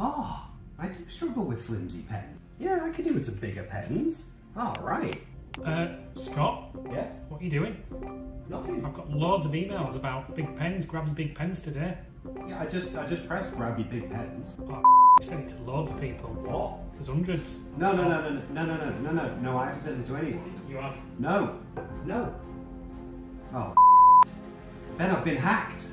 Oh, I do struggle with flimsy pens. Yeah, I could do with some bigger pens. All right. Scott, Yeah? what are you doing? Nothing. I've got loads of emails about big pens. Grab your big pens today. Yeah, I just pressed grab your big pens. Oh, I've sent it to loads of people. What? There's hundreds. No, I haven't sent it to anyone. You have? No. Oh, Ben, I've been hacked.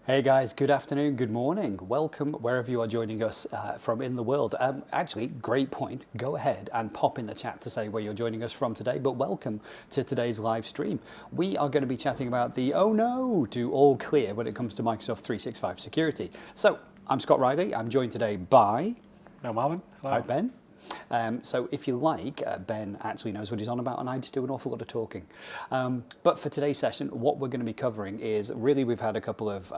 Hey guys, good afternoon, good morning. Welcome wherever you are joining us from in the world. Actually, great point. Go ahead and pop in the chat to say where you're joining us from today, but welcome to today's live stream. We are going to be chatting about the oh no to all clear when it comes to Microsoft 365 security. So, I'm Scott Riley. I'm joined today by... No, Marvin. Hello. Hi, Ben. So if you like, Ben actually knows what he's on about and I just do an awful lot of talking. But for today's session, what we're going to be covering is really we've had a couple of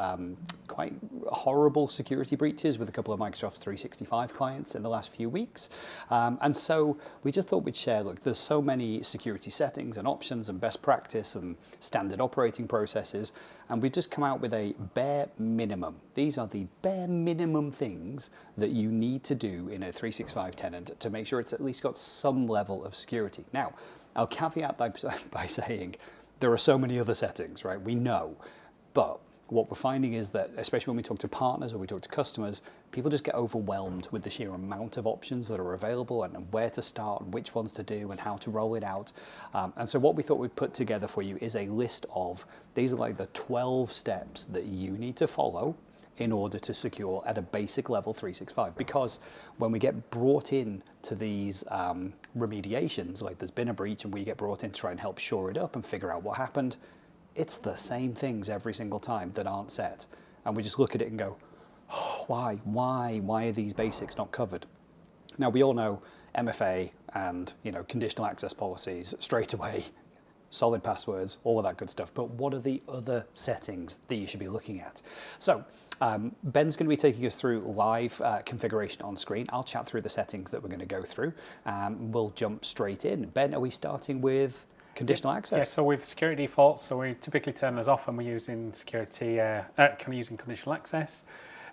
quite horrible security breaches with a couple of Microsoft 365 clients in the last few weeks. And so we just thought we'd share, look, there's so many security settings and options and best practice and standard operating processes. And we've just come out with a bare minimum. These are the bare minimum things that you need to do in a 365 tenant to make sure it's at least got some level of security. Now, I'll caveat by saying there are so many other settings, right? We know, but what we're finding is that, especially when we talk to partners or we talk to customers, people just get overwhelmed with the sheer amount of options that are available and where to start and which ones to do and how to roll it out. And so what we thought we'd put together for you is a list of, these are like the 12 steps that you need to follow in order to secure at a basic level 365. Because when we get brought in to these remediations, like there's been a breach and we get brought in to try and help shore it up and figure out what happened, it's the same things every single time that aren't set. And we just look at it and go, oh, why are these basics not covered? Now, we all know MFA and conditional access policies straight away, solid passwords, all of that good stuff. But what are the other settings that you should be looking at? So Ben's going to be taking us through live configuration on screen. I'll chat through the settings that we're going to go through. We'll jump straight in. Ben, are we starting with conditional access? Yeah, so with security defaults, so we typically turn those off when we're using using conditional access.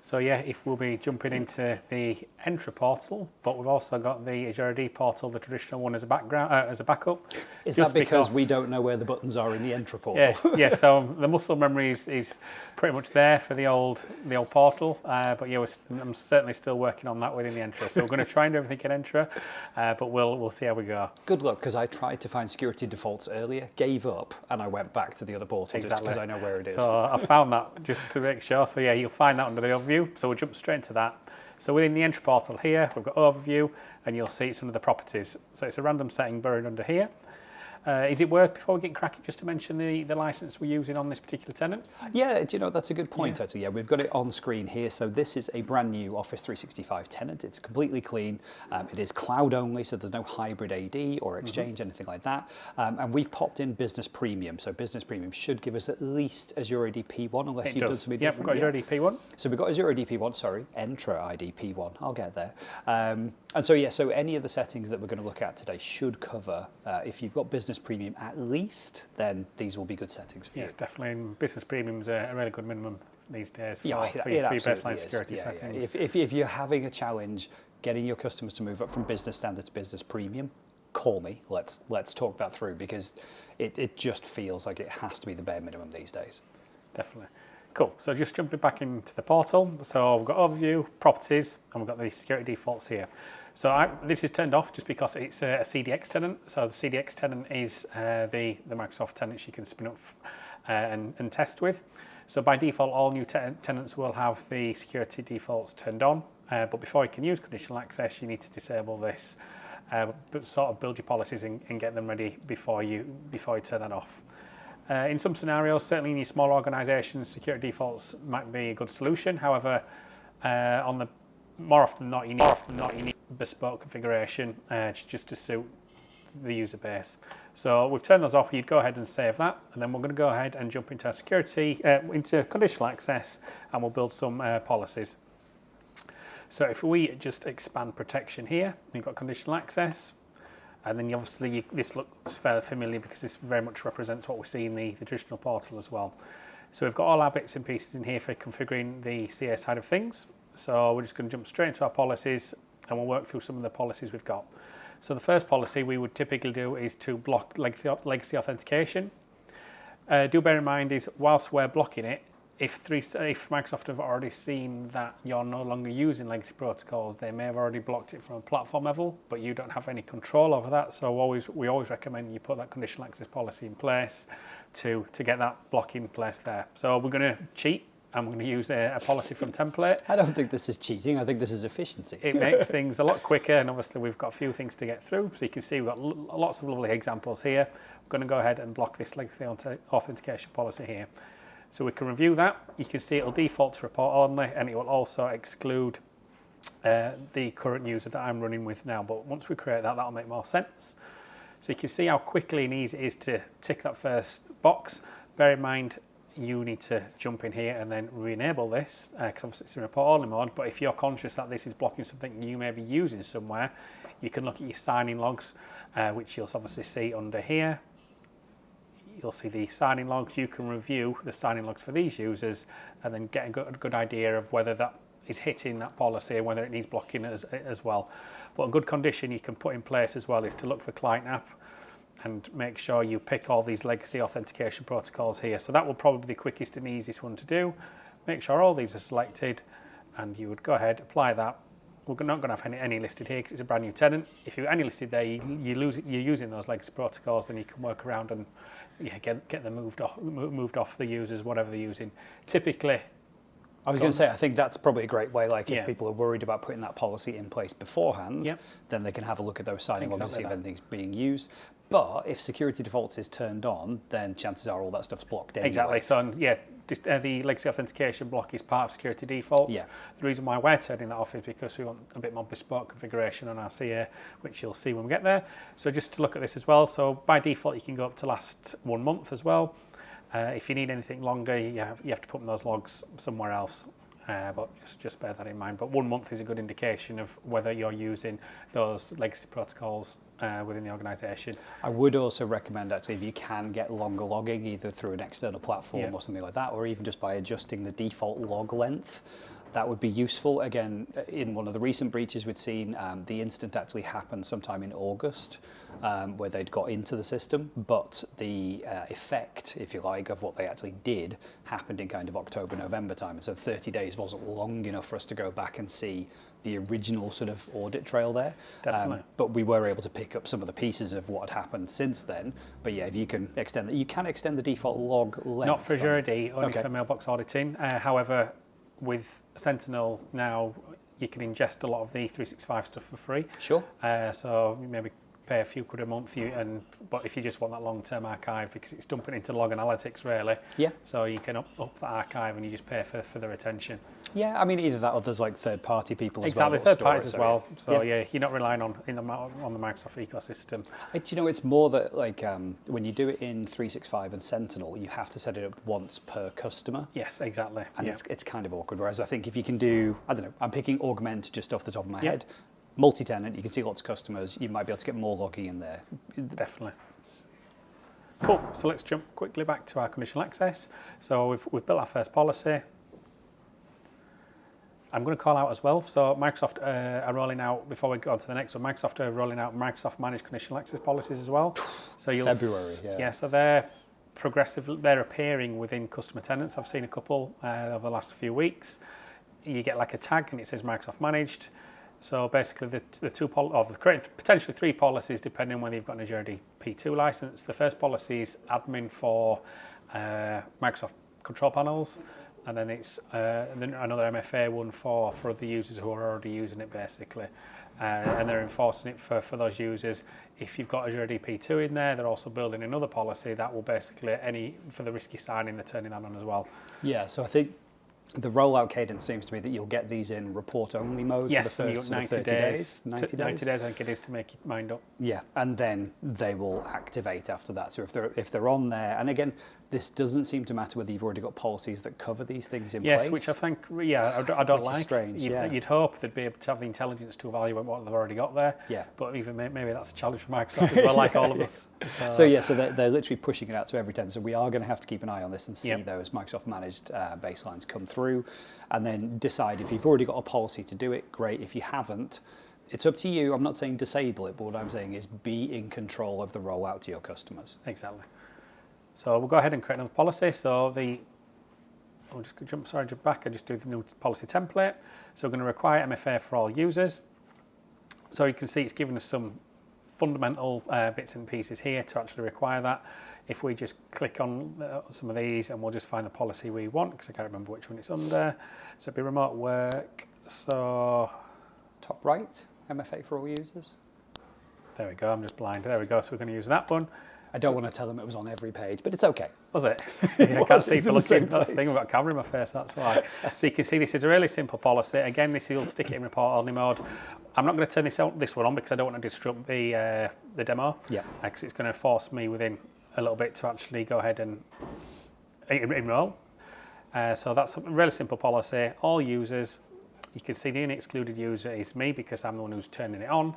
So yeah, if we'll be jumping into the Entra portal, but we've also got the Azure AD portal, the traditional one as a background, as a backup. Is that because we don't know where the buttons are in the Entra portal? Yes, yeah. So the muscle memory is pretty much there for the old portal, but yeah, I'm certainly still working on that within the Entra. So we're going to try and do everything in Entra, but we'll see how we go. Good luck, because I tried to find security defaults earlier, gave up, and I went back to the other portal just because I know where it is. So I found that just to make sure. So yeah, you'll find that under the overview. So we'll jump straight into that. So within the Entra portal here, we've got overview, and you'll see some of the properties. So it's a random setting buried under here. Is it worth, before we get cracking, just to mention the license we're using on this particular tenant? Yeah, that's a good point, actually. Yeah, we've got it on screen here. So this is a brand new Office 365 tenant. It's completely clean. It is cloud only, so there's no hybrid AD or Exchange, anything like that. And we've popped in Business Premium. So Business Premium should give us at least Azure AD P1, unless you've done something different. Yeah, we've got Azure AD P1. So we've got Azure AD P1, sorry, Entra ID P1. I'll get there. And so, yeah, so any of the settings that we're going to look at today should cover, if you've got Business Premium at least, then these will be good settings for you. Yes, definitely. Business Premium is a really good minimum these days for, yeah, for your baseline security settings. Yeah. If you're having a challenge getting your customers to move up from Business Standard to Business Premium, call me. Let's talk that through, because it just feels like it has to be the bare minimum these days. Definitely. Cool. So just jumping back into the portal. So we've got overview, properties, and we've got the security defaults here. So this is turned off just because it's a CDX tenant. So the CDX tenant is the Microsoft tenants you can spin up and test with. So by default, all new tenants will have the security defaults turned on. But before you can use conditional access, you need to disable this, sort of build your policies and get them ready before you turn that off. In some scenarios, certainly in your small organisations, security defaults might be a good solution. However, more often than not, you need bespoke configuration just to suit the user base. So we've turned those off. You'd go ahead and save that, and then we're going to go ahead and jump into security, into conditional access, and we'll build some policies. So if we just expand protection here, you've got conditional access. And then obviously this looks fairly familiar because this very much represents what we see in the traditional portal as well. So we've got all our bits and pieces in here for configuring the CA side of things. So we're just going to jump straight into our policies and we'll work through some of the policies we've got. So the first policy we would typically do is to block legacy authentication. Do bear in mind is whilst we're blocking it, if Microsoft have already seen that you're no longer using legacy protocols, they may have already blocked it from a platform level, but you don't have any control over that. So we always recommend you put that conditional access policy in place to get that block in place there. So we're going to cheat and we're going to use a policy from template. I don't think this is cheating. I think this is efficiency. It makes things a lot quicker, and obviously we've got a few things to get through. So you can see we've got lots of lovely examples here. We're going to go ahead and block this legacy authentication policy here. So we can review that. You can see it'll default to report only, and it will also exclude the current user that I'm running with now. But once we create that, that'll make more sense. So you can see how quickly and easy it is to tick that first box. Bear in mind, you need to jump in here and then re-enable this, because obviously it's in report only mode. But if you're conscious that this is blocking something you may be using somewhere, you can look at your signing logs, which you'll obviously see under here. You'll see the signing logs. You can review the signing logs for these users and then get a good idea of whether that is hitting that policy and whether it needs blocking as well. But a good condition you can put in place as well is to look for client app and make sure you pick all these legacy authentication protocols here. So that will probably be the quickest and easiest one to do. Make sure all these are selected and you would go ahead, apply that. We're not going to have any listed here because it's a brand new tenant. If you're any listed there, you're using those legacy protocols, then you can work around and get them moved off the users, whatever they're using. Typically, I was going to say, I think that's probably a great way, like if people are worried about putting that policy in place beforehand, then they can have a look at those signing logs and see if anything's being used. But if security defaults is turned on, then chances are all that stuff's blocked anyway. Exactly. So the legacy authentication block is part of security defaults. Yeah. The reason why we're turning that off is because we want a bit more bespoke configuration on our CA, which you'll see when we get there. So just to look at this as well. So by default, you can go up to last 1 month as well. If you need anything longer, you have to put those logs somewhere else. But just bear that in mind. But 1 month is a good indication of whether you're using those legacy protocols within the organisation. I would also recommend actually if you can get longer logging either through an external platform or something like that, or even just by adjusting the default log length, that would be useful. Again, in one of the recent breaches we'd seen, the incident actually happened sometime in August where they'd got into the system, but the effect, if you like, of what they actually did happened in kind of October, November time. So 30 days wasn't long enough for us to go back and see the original sort of audit trail there. Definitely. But we were able to pick up some of the pieces of what had happened since then. But yeah, if you can extend that, you can extend the default log length. Not for Azure AD, only for mailbox auditing. However, with Sentinel now, you can ingest a lot of the 365 stuff for free. Sure. So you maybe pay a few quid a month, but if you just want that long-term archive, because it's dumping into log analytics really. Yeah. So you can up the archive and you just pay for the retention. Yeah, I mean either that or there's like third-party people as well. Exactly, third parties as well. So yeah, you're not relying on the Microsoft ecosystem. Do you know, it's more that like when you do it in 365 and Sentinel, you have to set it up once per customer. Yes, exactly. And it's kind of awkward. Whereas I think if you can do, I don't know, I'm picking Augment just off the top of my head. Multi-tenant, you can see lots of customers, you might be able to get more logging in there. Definitely. Cool, so let's jump quickly back to our conditional access. So we've built our first policy. I'm going to call out as well, so Microsoft are rolling out, before we go on to the next one, Microsoft are rolling out Microsoft managed conditional access policies as well. So February, yeah, so they're they're appearing within customer tenants. I've seen a couple over the last few weeks. You get like a tag and it says Microsoft managed. So basically potentially three policies depending on whether you've got an Azure AD P2 license. The first policy is admin for Microsoft control panels, and then it's another MFA one for the users who are already using it basically. And they're enforcing it for those users. If you've got Azure AD P2 in there, they're also building another policy that will basically, for the risky signing, they're turning that on as well. Yeah, so I think the rollout cadence seems to be that you'll get these in report-only mode for the first 90 days. 90 days, I think it is, to make your mind up. Yeah, and then they will activate after that. So if they're on there, and again, This doesn't seem to matter whether you've already got policies that cover these things in Yes, place. which I think, I don't Which is like. strange, You'd hope they'd be able to have the intelligence to evaluate what they've already got there. Yeah. But even maybe that's a challenge for Microsoft as well, like all of us. So they're literally pushing it out to every tenant. So we are going to have to keep an eye on this and see those Microsoft managed baselines come through, and then decide if you've already got a policy to do it, great. If you haven't, it's up to you. I'm not saying disable it, but what I'm saying is be in control of the rollout to your customers. Exactly. So we'll go ahead and create another policy. So I'll just jump back and just do the new policy template. So we're going to require MFA for all users. So you can see it's given us some fundamental bits and pieces here to actually require that. If we just click on some of these, and we'll just find the policy we want, because I can't remember which one it's under. So it'd be remote work. So top right, MFA for all users. There we go, I'm just blind. There we go, so we're going to use that one. I don't want to tell them it was on every page, but it's okay. Was it? Yeah, I can't see for looking. That's the thing, place. I've got a camera in my face, that's why. So you can see this is a really simple policy. Again, this will stick it in report only mode. I'm not going to turn this one on because I don't want to disrupt the demo. Yeah. Because it's going to force me within a little bit to actually go ahead and enroll. So that's a really simple policy. All users, you can see the only excluded user is me because I'm the one who's turning it on.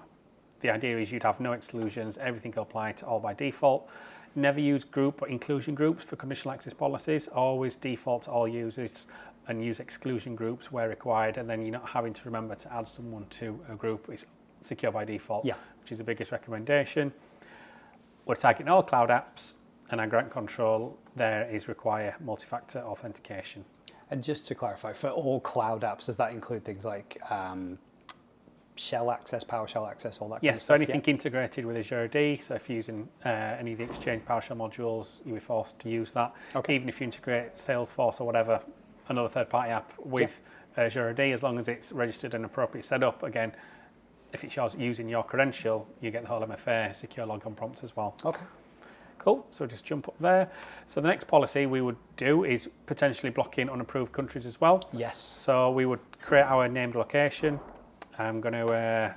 The idea is you'd have no exclusions, everything will apply to all by default. Never use group or inclusion groups for conditional access policies. Always default to all users and use exclusion groups where required, and then you're not having to remember to add someone to a group. It's secure by default, which is the biggest recommendation. We're targeting all cloud apps, and our grant control there is require multi-factor authentication. And just to clarify, for all cloud apps, does that include things like shell access, PowerShell access, all that kind of Yes, so stuff? anything integrated with Azure AD, so if you're using any of the Exchange PowerShell modules, you'll be forced to use that. Okay. Even if you integrate Salesforce or whatever, another third-party app with Azure AD, as long as it's registered and appropriately set up, again, if it's using your credential, you get the whole MFA secure logon prompt as well. Okay. Cool, so just jump up there. So the next policy we would do is potentially block in unapproved countries as well. Yes. So we would create our named location. I'm going to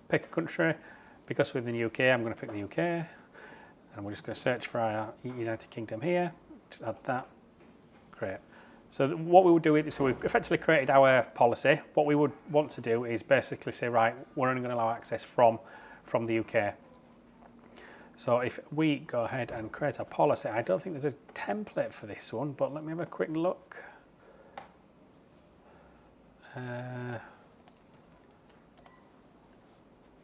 pick a country. Because we're in the UK, I'm going to pick the UK. And we're just going to search for our United Kingdom here. Just add that. Great. So what we would do is, so we've effectively created our policy. What we would want to do is basically say, right, we're only going to allow access from the UK. So if we go ahead and create a policy, I don't think there's a template for this one, but let me have a quick look.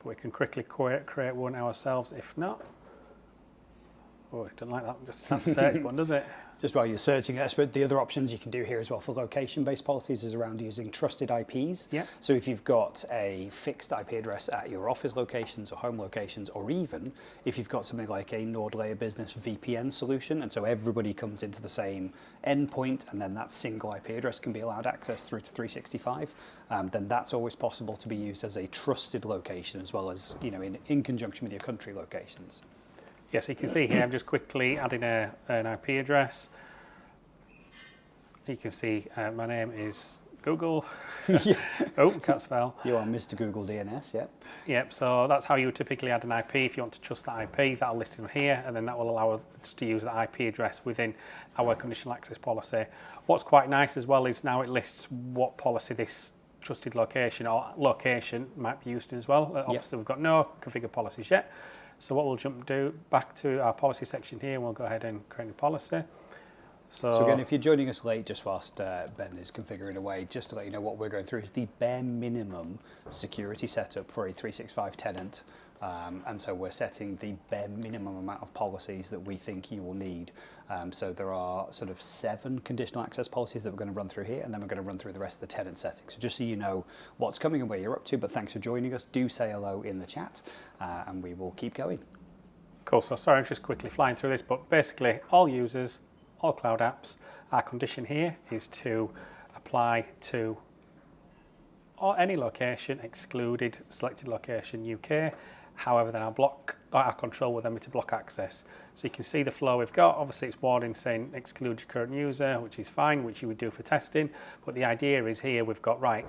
We can quickly create one ourselves if not. Oh, it doesn't like that, just search one, does it? Just while you're searching, I suppose the other options you can do here as well for location-based policies is around using trusted IPs. Yeah. So if you've got a fixed IP address at your office locations or home locations, or even if you've got something like a Nord Layer Business VPN solution, and so everybody comes into the same endpoint, and then that single IP address can be allowed access through to 365, then that's always possible to be used as a trusted location as well as, you know, in conjunction with your country locations. Yes, you can see here, I'm just quickly adding an IP address. You can see my name is Google. Oh, can't spell. You are Mr. Google DNS, yep. Yep, so that's how you would typically add an IP. If you want to trust that IP, that'll list in here, and then that will allow us to use that IP address within our conditional access policy. What's quite nice as well is now it lists what policy this trusted location or location might be used in as well. Obviously, we've got no configured policies yet. So what we'll do back to our policy section here, and we'll go ahead and create a policy. So again, if you're joining us late, just whilst Ben is configuring away, just to let you know what we're going through is the bare minimum security setup for a 365 tenant. And so we're setting the bare minimum amount of policies that we think you will need. So there are sort of 7 conditional access policies that we're going to run through here, and then we're going to run through the rest of the tenant settings. So just so you know what's coming and where you're up to, but thanks for joining us. Do say hello in the chat, and we will keep going. Cool, so sorry, I'm just quickly flying through this, but basically all users, all cloud apps, our condition here is to apply to any location excluded selected location UK. However, then our control will then be to block access. So you can see the flow we've got. Obviously, it's warning saying exclude your current user, which is fine, which you would do for testing. But the idea is here we've got, right,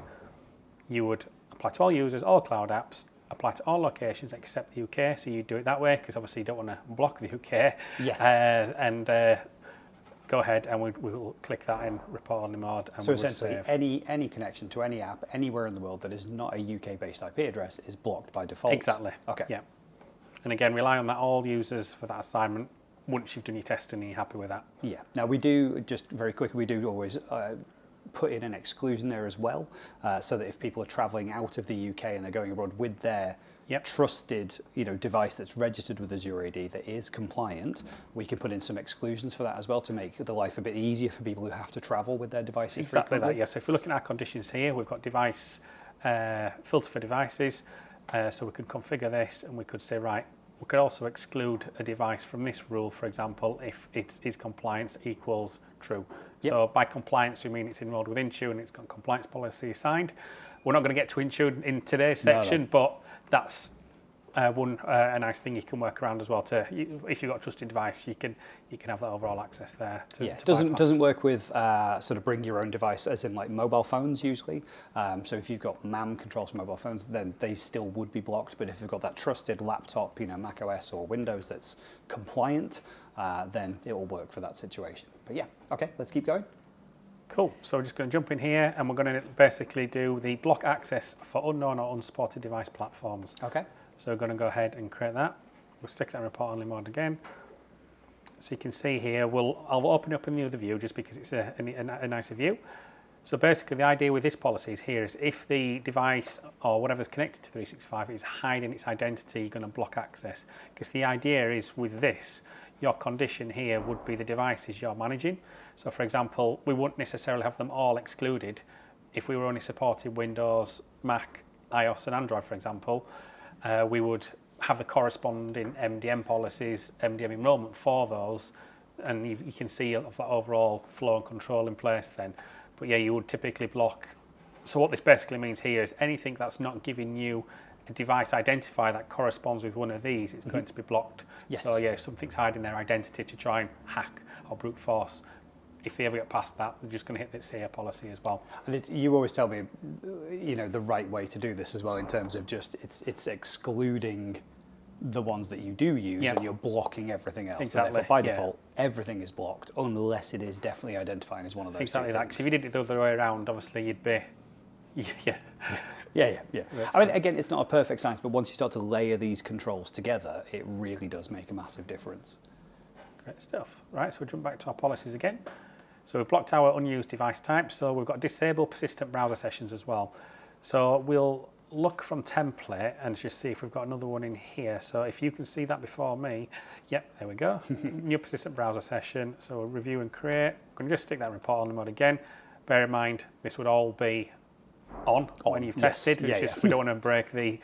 you would apply to all users, all cloud apps, apply to all locations except the UK. So you do it that way because obviously you don't want to block the UK. Yes. go ahead and we'll click that in report only mode. And So we would essentially, save. any connection to any app anywhere in the world that is not a UK-based IP address is blocked by default. Exactly. Okay. Yeah. And again, rely on that all users for that assignment once you've done your testing and you're happy with that. Yeah. Now we do, just very quickly, we do always put in an exclusion there as well, so that if people are traveling out of the UK and they're going abroad with their trusted, device that's registered with Azure AD that is compliant, we can put in some exclusions for that as well to make the life a bit easier for people who have to travel with their devices. Exactly that. Yes. So if we're looking at our conditions here, we've got device filter for devices. So we could configure this, and we could say, right, we could also exclude a device from this rule, for example, if its compliance equals true. Yep. So by compliance, we mean it's enrolled with Intune and it's got compliance policy assigned. We're not going to get to Intune in today's section, but that's a nice thing you can work around as well. If you've got a trusted device, you can have that overall access there. It doesn't work with sort of bring your own device, as in like mobile phones usually. So if you've got MAM controls for mobile phones, then they still would be blocked. But if you've got that trusted laptop, Mac OS or Windows that's compliant, then it will work for that situation. But yeah, okay, let's keep going. Cool. So we're just going to jump in here, and we're going to basically do the block access for unknown or unsupported device platforms. Okay. So we're going to go ahead and create that. We'll stick that in report only mode again. So you can see here, I'll open up in the other view just because it's a nicer view. So basically the idea with this policy is here is if the device or whatever's connected to 365 is hiding its identity, you're going to block access. Because the idea is with this, your condition here would be the devices you're managing. So for example, we wouldn't necessarily have them all excluded if we were only supporting Windows, Mac, iOS and Android, for example. We would have the corresponding MDM policies, MDM enrollment for those, and you can see that overall flow and control in place then. But yeah, you would typically block. So what this basically means here is anything that's not giving you a device identifier that corresponds with one of these, it's going to be blocked. Yes. So yeah, if something's hiding their identity to try and hack or brute force, if they ever get past that, they're just going to hit the SEER policy as well. And you always tell me, the right way to do this as well in terms of just it's excluding the ones that you do use and you're blocking everything else. Exactly. So therefore, by default, everything is blocked unless it is definitely identifying as one of those exactly two that. things. Because if you did it the other way around, obviously you'd be, Yeah. I mean, again, it's not a perfect science, but once you start to layer these controls together, it really does make a massive difference. Great stuff. Right, so we'll jump back to our policies again. So we've blocked our unused device types, so we've got disable persistent browser sessions as well. So we'll look from template and just see if we've got another one in here. So if you can see that before me, yep, there we go. New persistent browser session. So we'll review and create. I'm going to just stick that in report only mode again. Bear in mind, this would all be on when you've tested. It's just we don't want to break the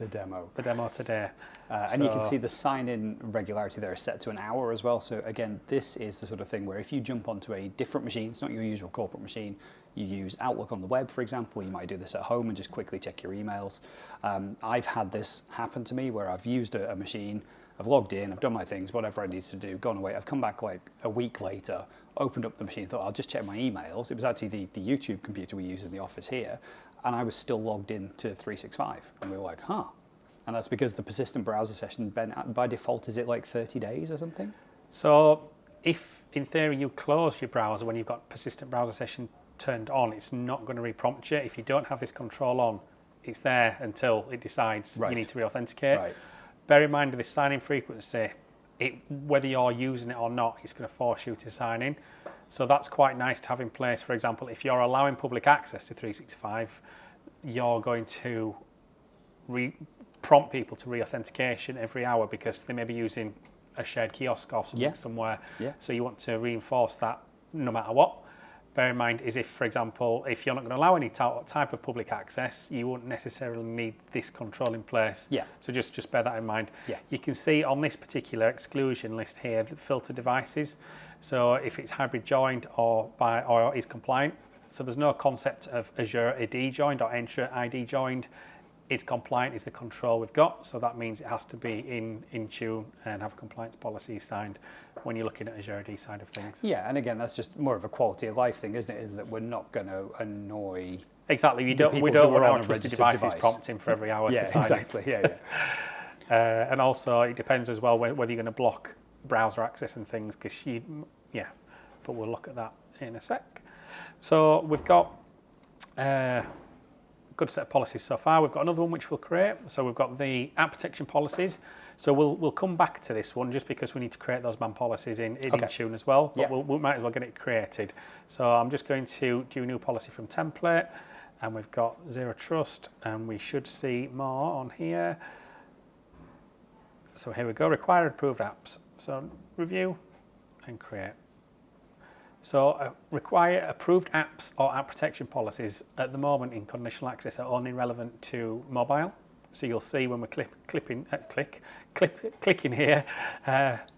demo today. And you can see the sign-in regularity there is set to an hour as well. So again, this is the sort of thing where if you jump onto a different machine, it's not your usual corporate machine, you use Outlook on the web, for example, you might do this at home and just quickly check your emails. I've had this happen to me where I've used a machine, I've logged in, I've done my things, whatever I need to do, gone away. I've come back like a week later, opened up the machine, thought I'll just check my emails. It was actually the YouTube computer we use in the office here, and I was still logged in to 365. And we were like, huh. And that's because the persistent browser session, by default, is it like 30 days or something? So if, in theory, you close your browser when you've got persistent browser session turned on, it's not going to re-prompt you. If you don't have this control on, it's there until it decides you need to re-authenticate. Right. Bear in mind, with this sign-in frequency, whether you're using it or not, it's going to force you to sign in. So that's quite nice to have in place. For example, if you're allowing public access to 365, you're going to prompt people to re-authentication every hour because they may be using a shared kiosk or something somewhere. Yeah. So you want to reinforce that no matter what. Bear in mind is if, for example, if you're not going to allow any type of public access, you won't necessarily need this control in place. Yeah. So just bear that in mind. Yeah. You can see on this particular exclusion list here, the filter devices. So if it's hybrid joined or is compliant, so there's no concept of Azure AD joined or Entra ID joined. It's compliant is the control we've got, so that means it has to be in tune and have compliance policies signed when you're looking at Azure AD side of things. Yeah, and again, that's just more of a quality of life thing, isn't it? Is that we're not going to annoy exactly. We don't want our trusted devices prompting for every hour to sign exactly. in. And also, it depends as well whether you're going to block browser access and things, because Yeah, but we'll look at that in a sec. So we've got a good set of policies so far. We've got another one which we'll create. So we've got the app protection policies. So we'll come back to this one just because we need to create those man policies in Intune as well. But we might as well get it created. So I'm just going to do a new policy from template, and we've got zero trust, and we should see more on here. So here we go, require approved apps. So review and create. So require approved apps or app protection policies at the moment in conditional access are only relevant to mobile. So you'll see when we're clicking here,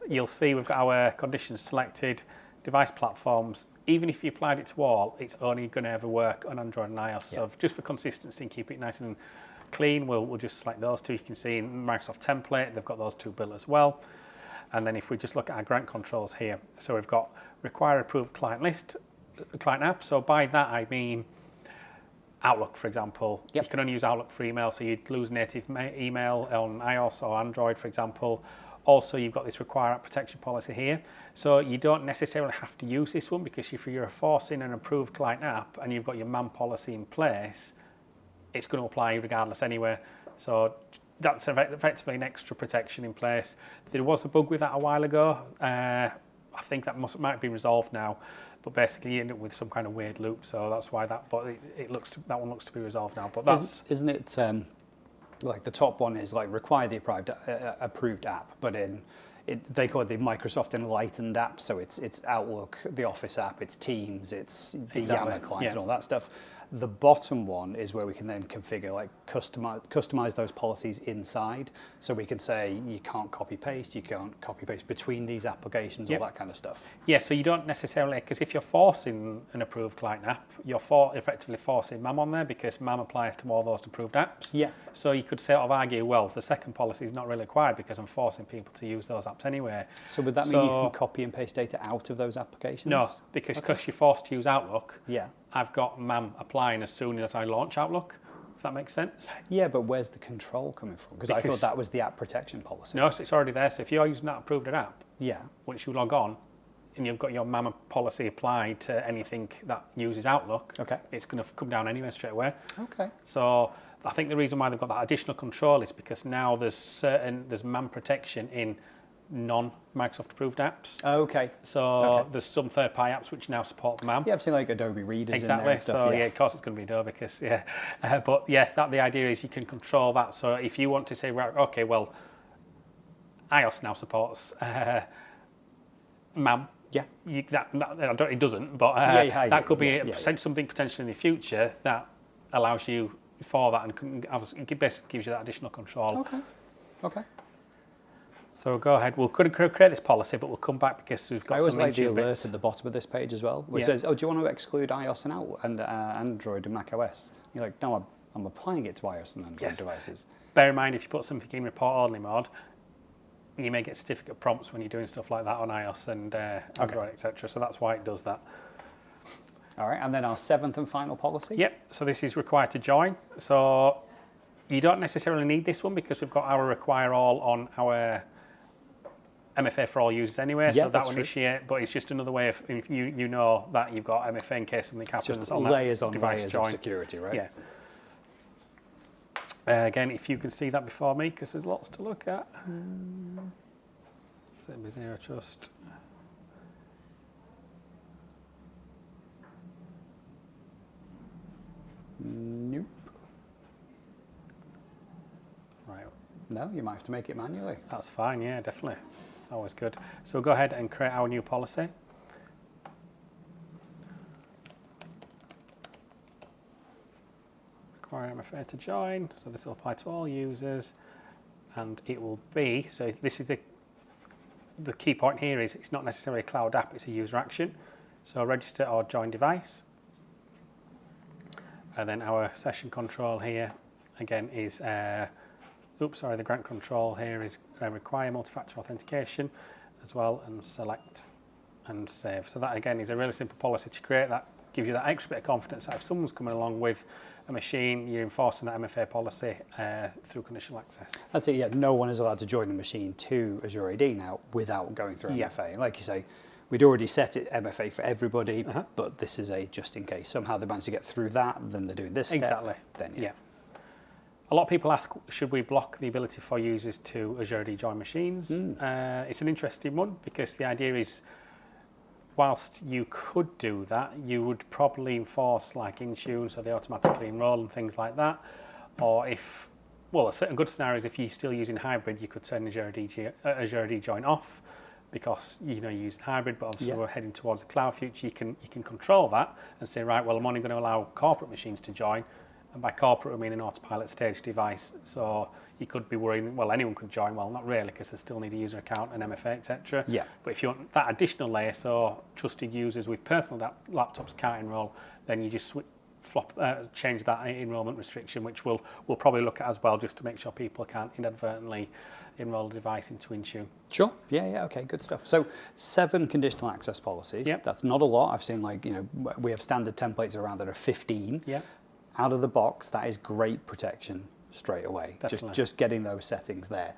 you'll see we've got our conditions selected, device platforms. Even if you applied it to all, it's only going to ever work on Android and iOS. So just for consistency and keep it nice and clean, we'll just select those two. You can see in Microsoft template, they've got those two built as well. And then if we just look at our grant controls here, so we've got require approved client list, client app. So by that I mean Outlook, for example. You can only use Outlook for email, so you'd lose native email on iOS or Android, for example. Also, you've got this require app protection policy here. So you don't necessarily have to use this one, because if you're forcing an approved client app and you've got your man policy in place, it's going to apply regardless anyway. So that's effectively an extra protection in place. There was a bug with that a while ago. I think that might be resolved now. But basically, you end up with some kind of weird loop, so that's why that. But that one looks to be resolved now. But that's isn't it like the top one is like require the approved app, but they call it the Microsoft Enlightened app. So it's Outlook, the Office app, it's Teams, it's the Yammer client, and all that stuff. The bottom one is where we can then configure, like customize those policies inside. So we can say you can't copy paste, you can't copy paste between these applications, all that kind of stuff. Yeah, so you don't necessarily, because if you're forcing an approved client app, you're effectively forcing MAM on there, because MAM applies to all those approved apps. Yeah. So you could sort of argue, well, the second policy is not really required because I'm forcing people to use those apps anyway. So would that mean you can copy and paste data out of those applications? No, because you're forced to use Outlook. Yeah. I've got MAM applying as soon as I launch Outlook, if that makes sense. Yeah, but where's the control coming from? Because I thought that was the app protection policy. No, so it's already there. So if you're using that approved app, once you log on and you've got your MAM policy applied to anything that uses Outlook, it's going to come down anyway straight away. Okay. So I think the reason why they've got that additional control is because now there's MAM protection in non-Microsoft approved apps. Okay. So there's some third-party apps which now support MAM. Yeah, I've seen like Adobe Readers in there and stuff. So of course it's going to be Adobe, because but the idea is you can control that. So if you want to say, right, okay, well, iOS now supports MAM. Yeah. It doesn't, but that could be something potentially in the future that allows you for that, and it basically gives you that additional control. Okay. Okay. So go ahead. We'll create this policy, but we'll come back because we've got. I always like the alert at the bottom of this page as well, which says, "Oh, do you want to exclude iOS and Android and Mac OS?" You're like, "No, I'm applying it to iOS and Android devices." Bear in mind, if you put something in report-only mode, you may get certificate prompts when you're doing stuff like that on iOS and Android, etc. So that's why it does that. All right, and then our seventh and final policy. Yep. So this is required to join. So you don't necessarily need this one because we've got our require all on our MFA for all users anyway, so that will initiate, but it's just another way of, if you know that you've got MFA in case something happens. It's just layers on layers of security, right? Yeah. Again, if you can see that before me, because there's lots to look at. Zero trust. Nope. Right. No, you might have to make it manually. That's fine, yeah, definitely. It's always good. So we'll go ahead and create our new policy. Require MFA to join. So this will apply to all users, and it will be, so this is the key point here is it's not necessarily a cloud app, it's a user action. So register or join device. And then our session control here, again, is, the grant control here is require multi-factor authentication as well, and select and save. So that, again, is a really simple policy to create. That gives you that extra bit of confidence that if someone's coming along with a machine, you're enforcing that MFA policy through conditional access. That's it, yeah. No one is allowed to join the machine to Azure AD now without going through MFA. Like you say, we'd already set it MFA for everybody, but this is a just in case. Somehow they managed to get through that, then they're doing this step. Exactly. Then yeah. A lot of people ask, should we block the ability for users to Azure AD join machines? It's an interesting one because the idea is, whilst you could do that, you would probably enforce like Intune, so they automatically enroll and things like that. Or if, well, a certain good scenario is if you're still using hybrid, you could turn Azure AD join off because you're using hybrid, but obviously we're heading towards the cloud future. You can control that and say, right, well, I'm only going to allow corporate machines to join. And by corporate, I mean an autopilot stage device. So you could be worrying, well, anyone could join. Well, not really, because they still need a user account and MFA, etc. Yeah. But if you want that additional layer, so trusted users with personal laptops can't enroll, then you just change that enrollment restriction, which we'll probably look at as well, just to make sure people can't inadvertently enroll a device into Intune. Sure. Yeah. Okay. Good stuff. So 7 conditional access policies. Yep. That's not a lot. I've seen we have standard templates around that are 15. Yeah. Out of the box, that is great protection straight away. Definitely. Just getting those settings there.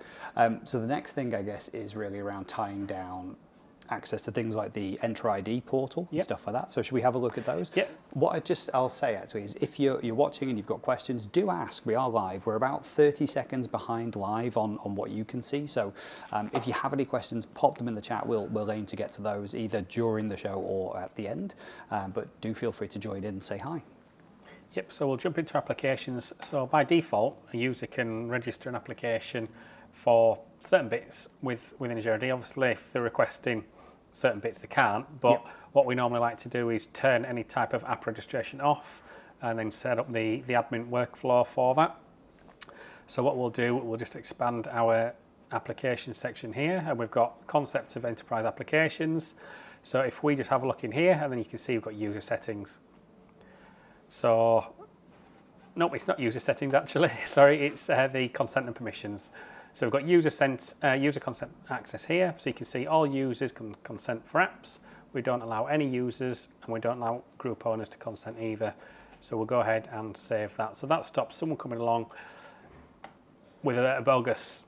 So the next thing, I guess, is really around tying down access to things like the Enter ID portal and stuff like that. So should we have a look at those? Yep. What I'll say actually is, if you're watching and you've got questions, do ask. We are live. We're about 30 seconds behind live on what you can see. So if you have any questions, pop them in the chat. We'll aim to get to those either during the show or at the end. But do feel free to join in and say hi. Yep, so we'll jump into applications. So by default, a user can register an application for certain bits within Azure AD. Obviously, if they're requesting certain bits, they can't. But what we normally like to do is turn any type of app registration off and then set up the admin workflow for that. So what we'll do, we'll just expand our application section here, and we've got concepts of enterprise applications. So if we just have a look in here, and then you can see we've got user settings. So, no, it's not user settings actually. Sorry, it's the consent and permissions. So we've got user consent access here. So you can see all users can consent for apps. We don't allow any users, and we don't allow group owners to consent either. So we'll go ahead and save that. So that stops someone coming along with a bogus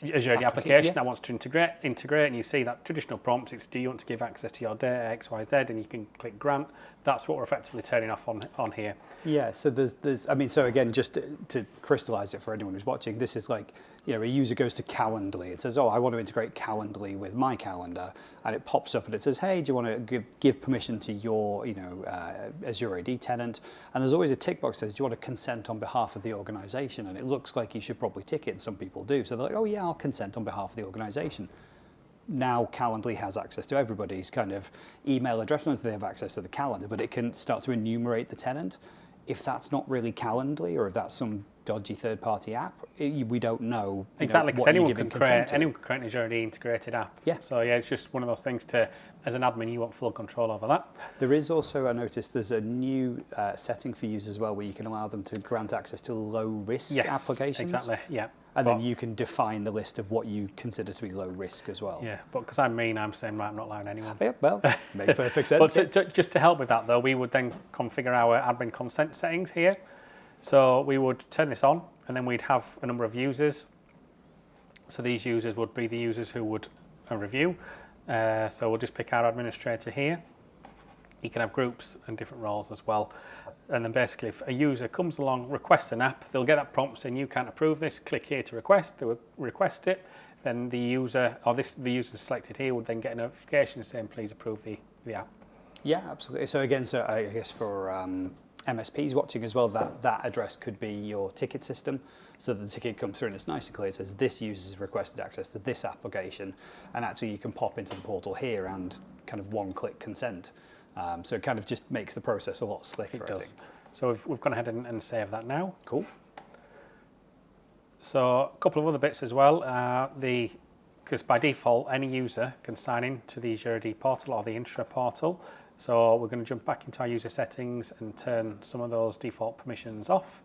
Azure AD application that wants to integrate, and you see that traditional prompts, it's, do you want to give access to your data, X, Y, Z, and you can click grant. That's what we're effectively turning off on here. Yeah, so there's I mean, so again, just to crystallize it for anyone who's watching, this is like, a user goes to Calendly. It says, oh, I want to integrate Calendly with my calendar, and it pops up and it says, hey, do you want to give permission to your, Azure AD tenant? And there's always a tick box that says, do you want to consent on behalf of the organization? And it looks like you should probably tick it, and some people do. So they're like, oh yeah, I'll consent on behalf of the organization. Now Calendly has access to everybody's kind of email address. Not that they have access to the calendar, but it can start to enumerate the tenant. If that's not really Calendly, or if that's some dodgy third-party app, we don't know. Exactly, because anyone can create an Azure AD integrated app. Yeah. So yeah, it's just one of those things to, as an admin, you want full control over that. There is also, I noticed, there's a new setting for users as well, where you can allow them to grant access to low-risk applications. Exactly. Yeah. And then you can define the list of what you consider to be low risk as well. Yeah, but because I'm mean, I'm saying, right, I'm not allowing anyone. Yeah, well, makes perfect sense. But just to help with that, though, we would then configure our admin consent settings here. So we would turn this on, and then we'd have a number of users. So these users would be the users who would review. So we'll just pick our administrator here. You can have groups and different roles as well. And then basically, if a user comes along, requests an app, they'll get that prompt saying you can't approve this, click here to request, they would request it. Then the user, the user selected here, would then get a notification saying please approve the app. Yeah, absolutely. So again, I guess for MSPs watching as well, that address could be your ticket system. So the ticket comes through and it's nice and clear. It says this user has requested access to this application, and actually you can pop into the portal here and kind of one-click consent. So it kind of just makes the process a lot slicker, I think. So we've gone ahead and saved that now. Cool. So a couple of other bits as well. Because by default, any user can sign in to the Azure AD portal or the Intra portal. So we're going to jump back into our user settings and turn some of those default permissions off.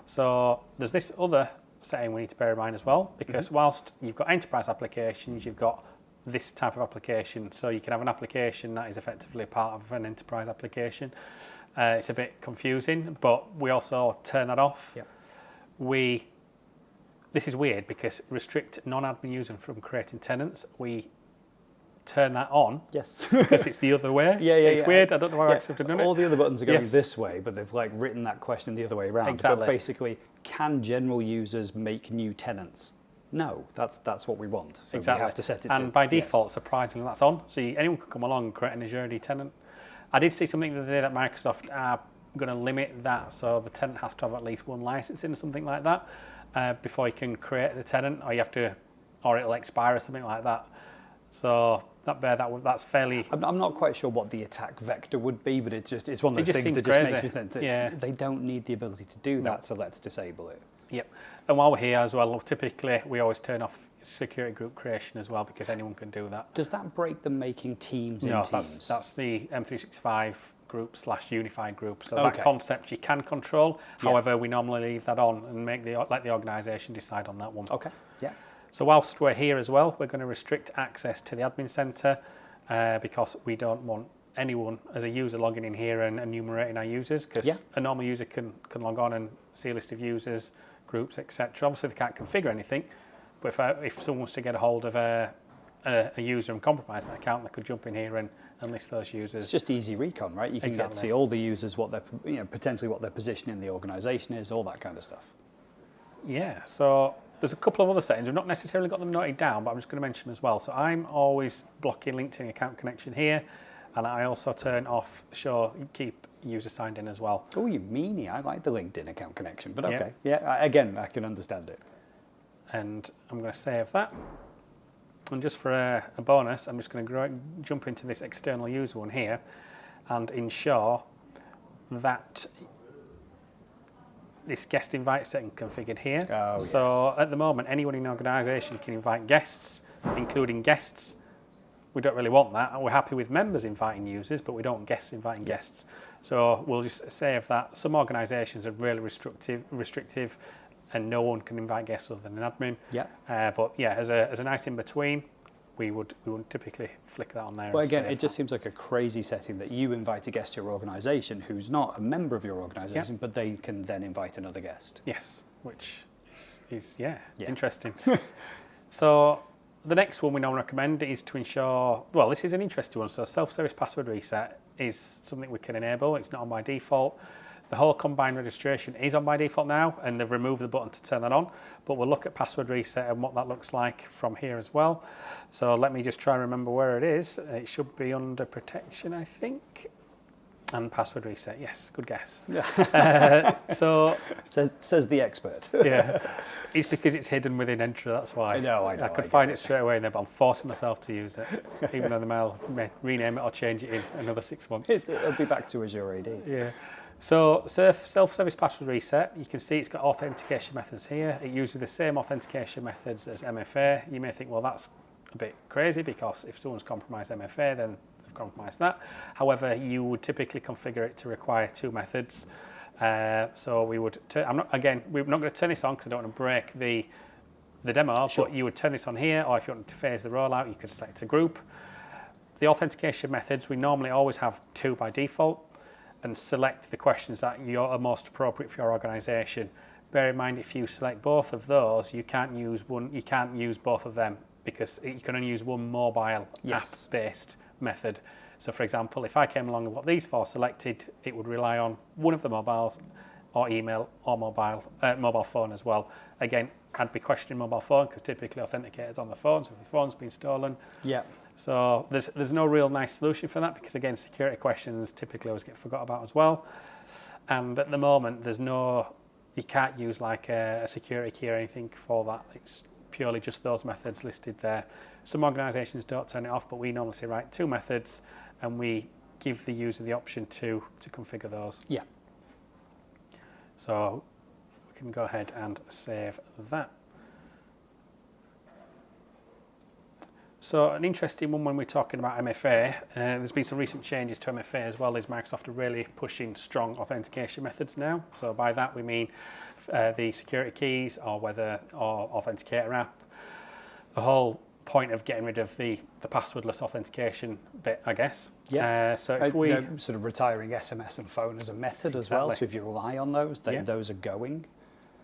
So there's this other setting we need to bear in mind as well, because whilst you've got enterprise applications, you've got this type of application. So you can have an application that is effectively part of an enterprise application. It's a bit confusing, but we also turn that off. Yep. This is weird because restrict non-admin users from creating tenants. We turn that on. Yes. Because it's the other way. It's weird. I don't know why Microsoft have done it. All the other buttons are going this way, but they've like written that question the other way around. Exactly. But basically, can general users make new tenants? No, that's what we want. So we have to set it to And by default, yes. surprisingly, that's on. So anyone can come along and create an Azure AD tenant. I did see something the other day that Microsoft are going to limit that, so the tenant has to have at least one license in or something like that before you can create the tenant, or you have to, or it'll expire or something like that. So that's fairly. I'm not quite sure what the attack vector would be, but it's one of those things that just makes me think that they don't need the ability to do that, so let's disable it. Yep. And while we're here as well, typically we always turn off security group creation as well, because anyone can do that. Does that break them making teams in teams? No, that's the M365 group / unified group. So that concept you can control. However, we normally leave that on and let the organisation decide on that one. Okay. Yeah. So whilst we're here as well, we're going to restrict access to the admin centre because we don't want anyone as a user logging in here and enumerating our users, because a normal user can log on and see a list of users, groups, etc. Obviously, they can't configure anything, but if someone was to get a hold of a user and compromise that account, they could jump in here and list those users. It's just easy recon, right? You can get to see all the users, what they're potentially what their position in the organisation is, all that kind of stuff. Yeah. So there's a couple of other settings. We've not necessarily got them noted down, but I'm just going to mention them as well. So I'm always blocking LinkedIn account connection here, and I also turn off keep user signed in as well. Oh, you meanie! I like the LinkedIn account connection, but okay. Again, I can understand it. And I'm going to save that. And just for a bonus, I'm just going to jump into this external user one here and ensure that this guest invite setting configured here. So at the moment, anyone in the organisation can invite guests, including guests. We don't really want that. We're happy with members inviting users, but we don't want guests inviting guests. So we'll just save that. Some organisations are really restrictive, and no one can invite guests other than an admin. But yeah, as a nice in between, we would typically flick that on there. Well, again, it just seems like a crazy setting that you invite a guest to your organisation who's not a member of your organisation, but they can then invite another guest. Yes, which is interesting. So the next one we now recommend is to ensure, well, this is an interesting one. So self-service password reset is something we can enable. It's not on by default. The whole combined registration is on by default now, and they've removed the button to turn that on, but we'll look at password reset and what that looks like from here as well. So let me just try and remember where it is. It should be under protection, I think. And password reset, yes, good guess. So says the expert. It's because it's hidden within Entra, that's why. I know. I could find it straight away in there, but I'm forcing myself to use it, even though they may rename it or change it in another 6 months. It'll be back to Azure AD. Yeah. So self-service password reset, you can see it's got authentication methods here. It uses the same authentication methods as MFA. You may think, well, that's a bit crazy because if someone's compromised MFA, then they've compromised that. However, you would typically configure it to require 2 methods. So we would, we're not going to turn this on because I don't want to break the demo, but you would turn this on here, or if you want to phase the rollout, you could select a group. The authentication methods, we normally always have 2 by default, and select the questions that are most appropriate for your organisation. Bear in mind, if you select both of those, you can't use both of them because you can only use one mobile app-based method. So, for example, if I came along and got these 4 selected, it would rely on one of the mobiles, or email, or mobile phone as well. Again, I'd be questioning mobile phone because typically authenticator's on the phone, so if the phone's been stolen. So there's no real nice solution for that because, again, security questions typically always get forgot about as well. And at the moment, you can't use like a security key or anything for that. It's purely just those methods listed there. Some organisations don't turn it off, but we normally say, right, 2 methods, and we give the user the option to configure those. So we can go ahead and save that. So an interesting one when we're talking about MFA, there's been some recent changes to MFA as well, as Microsoft are really pushing strong authentication methods now. So by that we mean the security keys or authenticator app. The whole point of getting rid of the passwordless authentication bit, I guess. So if we sort of retiring SMS and phone as a method as well. So if you rely on those, those are going.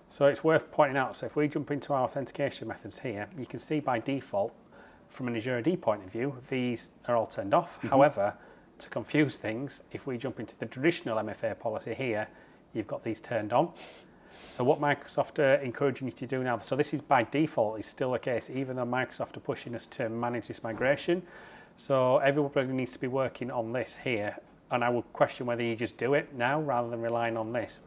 So it's worth pointing out. So if we jump into our authentication methods here, you can see by default from an Azure AD point of view, these are all turned off. However, to confuse things, if we jump into the traditional MFA policy here, you've got these turned on. So what Microsoft are encouraging you to do now, so this is by default, is still the case, even though Microsoft are pushing us to manage this migration. So everybody needs to be working on this here, and I would question whether you just do it now rather than relying on this.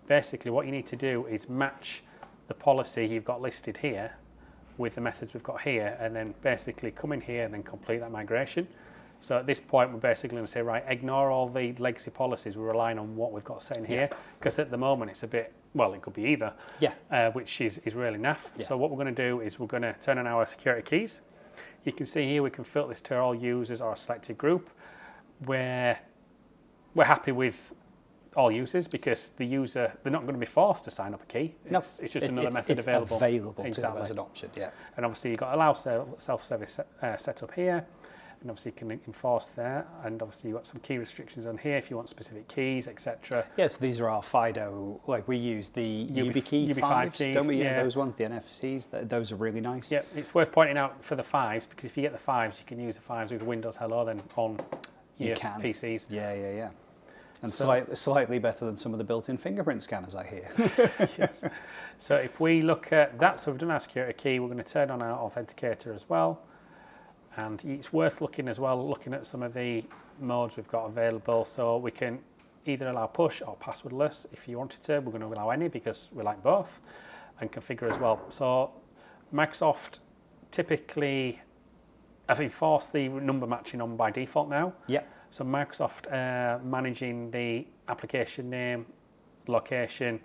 Basically, what you need to do is match the policy you've got listed here with the methods we've got here, and then basically come in here and then complete that migration. So at this point, we're basically going to say, right, ignore all the legacy policies. We're relying on what we've got set in here, because at the moment it's a bit, well, it could be either, which is really naff. So what we're going to do is we're going to turn on our security keys. You can see here we can filter this to all users or a selected group, where we're happy with all users because the user, they're not going to be forced to sign up a key. It's just another method available. It's available to them as an option, And obviously you've got allow self-service set up here, and obviously you can enforce there, and obviously you've got some key restrictions on here if you want specific keys, etc. Yes, these are our FIDO, like we use the YubiKey 5s, keys, don't we? Yeah, those ones, the NFCs, those are really nice. Yeah, it's worth pointing out for the 5s, because if you get the 5s, you can use the 5s with Windows Hello then on your PCs. Yeah. And slightly better than some of the built-in fingerprint scanners, I hear. Yes. So if we look at that, so we've done our security key, we're going to turn on our authenticator as well. And it's worth looking as well, looking at some of the modes we've got available. So we can either allow push or passwordless if you wanted to. We're going to allow any because we like both, and configure as well. So Microsoft typically have enforced the number matching on by default now. Yeah. So Microsoft managing the application name, location,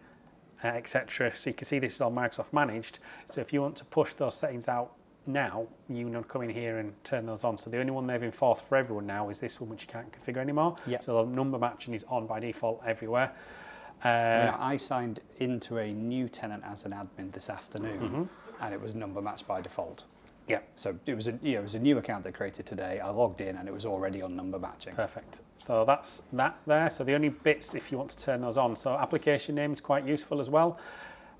etc. So you can see this is all Microsoft managed. So if you want to push those settings out now, you know, come in here and turn those on. So the only one they've enforced for everyone now is this one, which you can't configure anymore. Yeah. So the number matching is on by default everywhere. I signed into a new tenant as an admin this afternoon, and it was number matched by default. Yeah. So it was a new account that created today. I logged in and it was already on number matching. Perfect. So that's that there. So the only bits, if you want to turn those on, so application name is quite useful as well.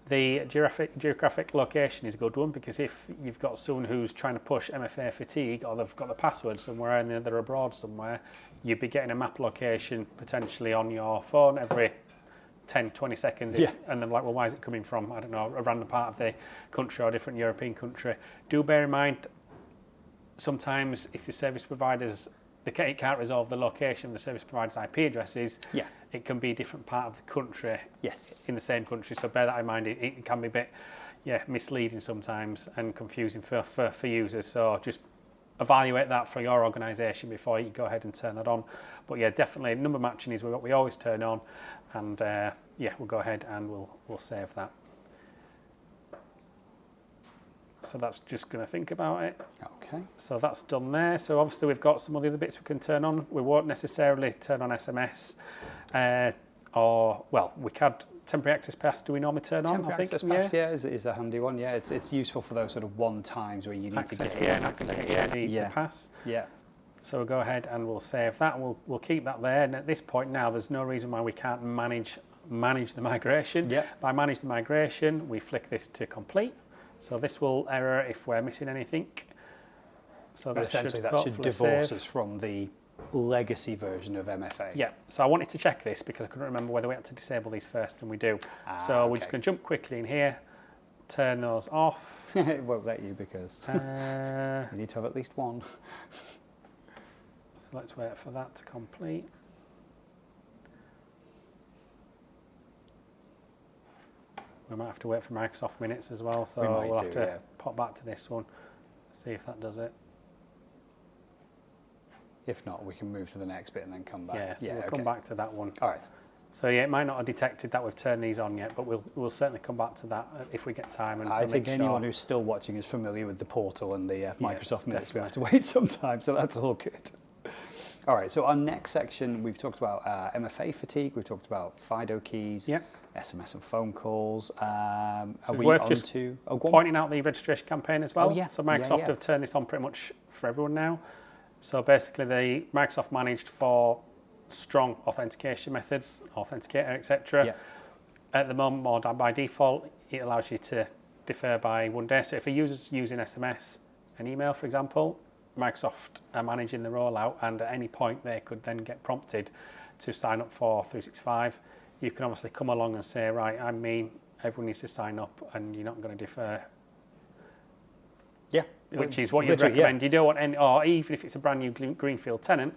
The geographic location is a good one, because if you've got someone who's trying to push MFA fatigue, or they've got the password somewhere and they're abroad somewhere, you'd be getting a map location potentially on your phone every 10-20 seconds, and they're like, well, why is it coming from, I don't know, a random part of the country or a different European country. Do bear in mind, sometimes if the service providers, it can't resolve the location of the service provider's IP addresses, it can be a different part of the country in the same country, so bear that in mind. It can be a bit misleading sometimes and confusing for users, so just evaluate that for your organisation before you go ahead and turn that on. But yeah, definitely number matching is what we always turn on, and we'll go ahead and we'll save that. So that's just going to think about it. Okay. So that's done there. So obviously we've got some of the other bits we can turn on. We won't necessarily turn on SMS, we can temporary access pass. Do we normally turn on? Temporary access pass, is a handy one. Yeah, it's useful for those sort of one times where you need to get the pass. Yeah. So we'll go ahead and we'll save that. We'll keep that there. And at this point now, there's no reason why we can't manage the migration. Yeah. By manage the migration, we flick this to complete. So this will error if we're missing anything. So that should divorce us from the legacy version of MFA. Yeah, so I wanted to check this because I couldn't remember whether we had to disable these first, and we do. So we're just going to jump quickly in here, turn those off. It won't let you because you need to have at least one. So let's wait for that to complete. We might have to wait for Microsoft minutes as well, so we'll have to pop back to this one, see if that does it. If not, we can move to the next bit and then come back. Yeah, so we'll come back to that one. All right. So yeah, it might not have detected that we've turned these on yet, but we'll certainly come back to that if we get time. And I think anyone who's still watching is familiar with the portal and the Microsoft minutes. We have to wait some time, so that's all good. All right, so our next section, we've talked about MFA fatigue, we've talked about FIDO keys, SMS and phone calls. So are we worth on just to pointing out the registration campaign as well. Oh, yeah. So Microsoft have turned this on pretty much for everyone now. So basically, Microsoft managed for strong authentication methods, authenticator, etc. Yeah. At the moment, or by default, it allows you to defer by 1 day. So if a user's using SMS, an email, for example, Microsoft are managing the rollout, and at any point they could then get prompted to sign up for 365. You can obviously come along and say, right, I mean, everyone needs to sign up and you're not going to defer. Yeah. Which is what you'd Literally, recommend. yeah. You don't want any, or even if it's a brand new greenfield tenant,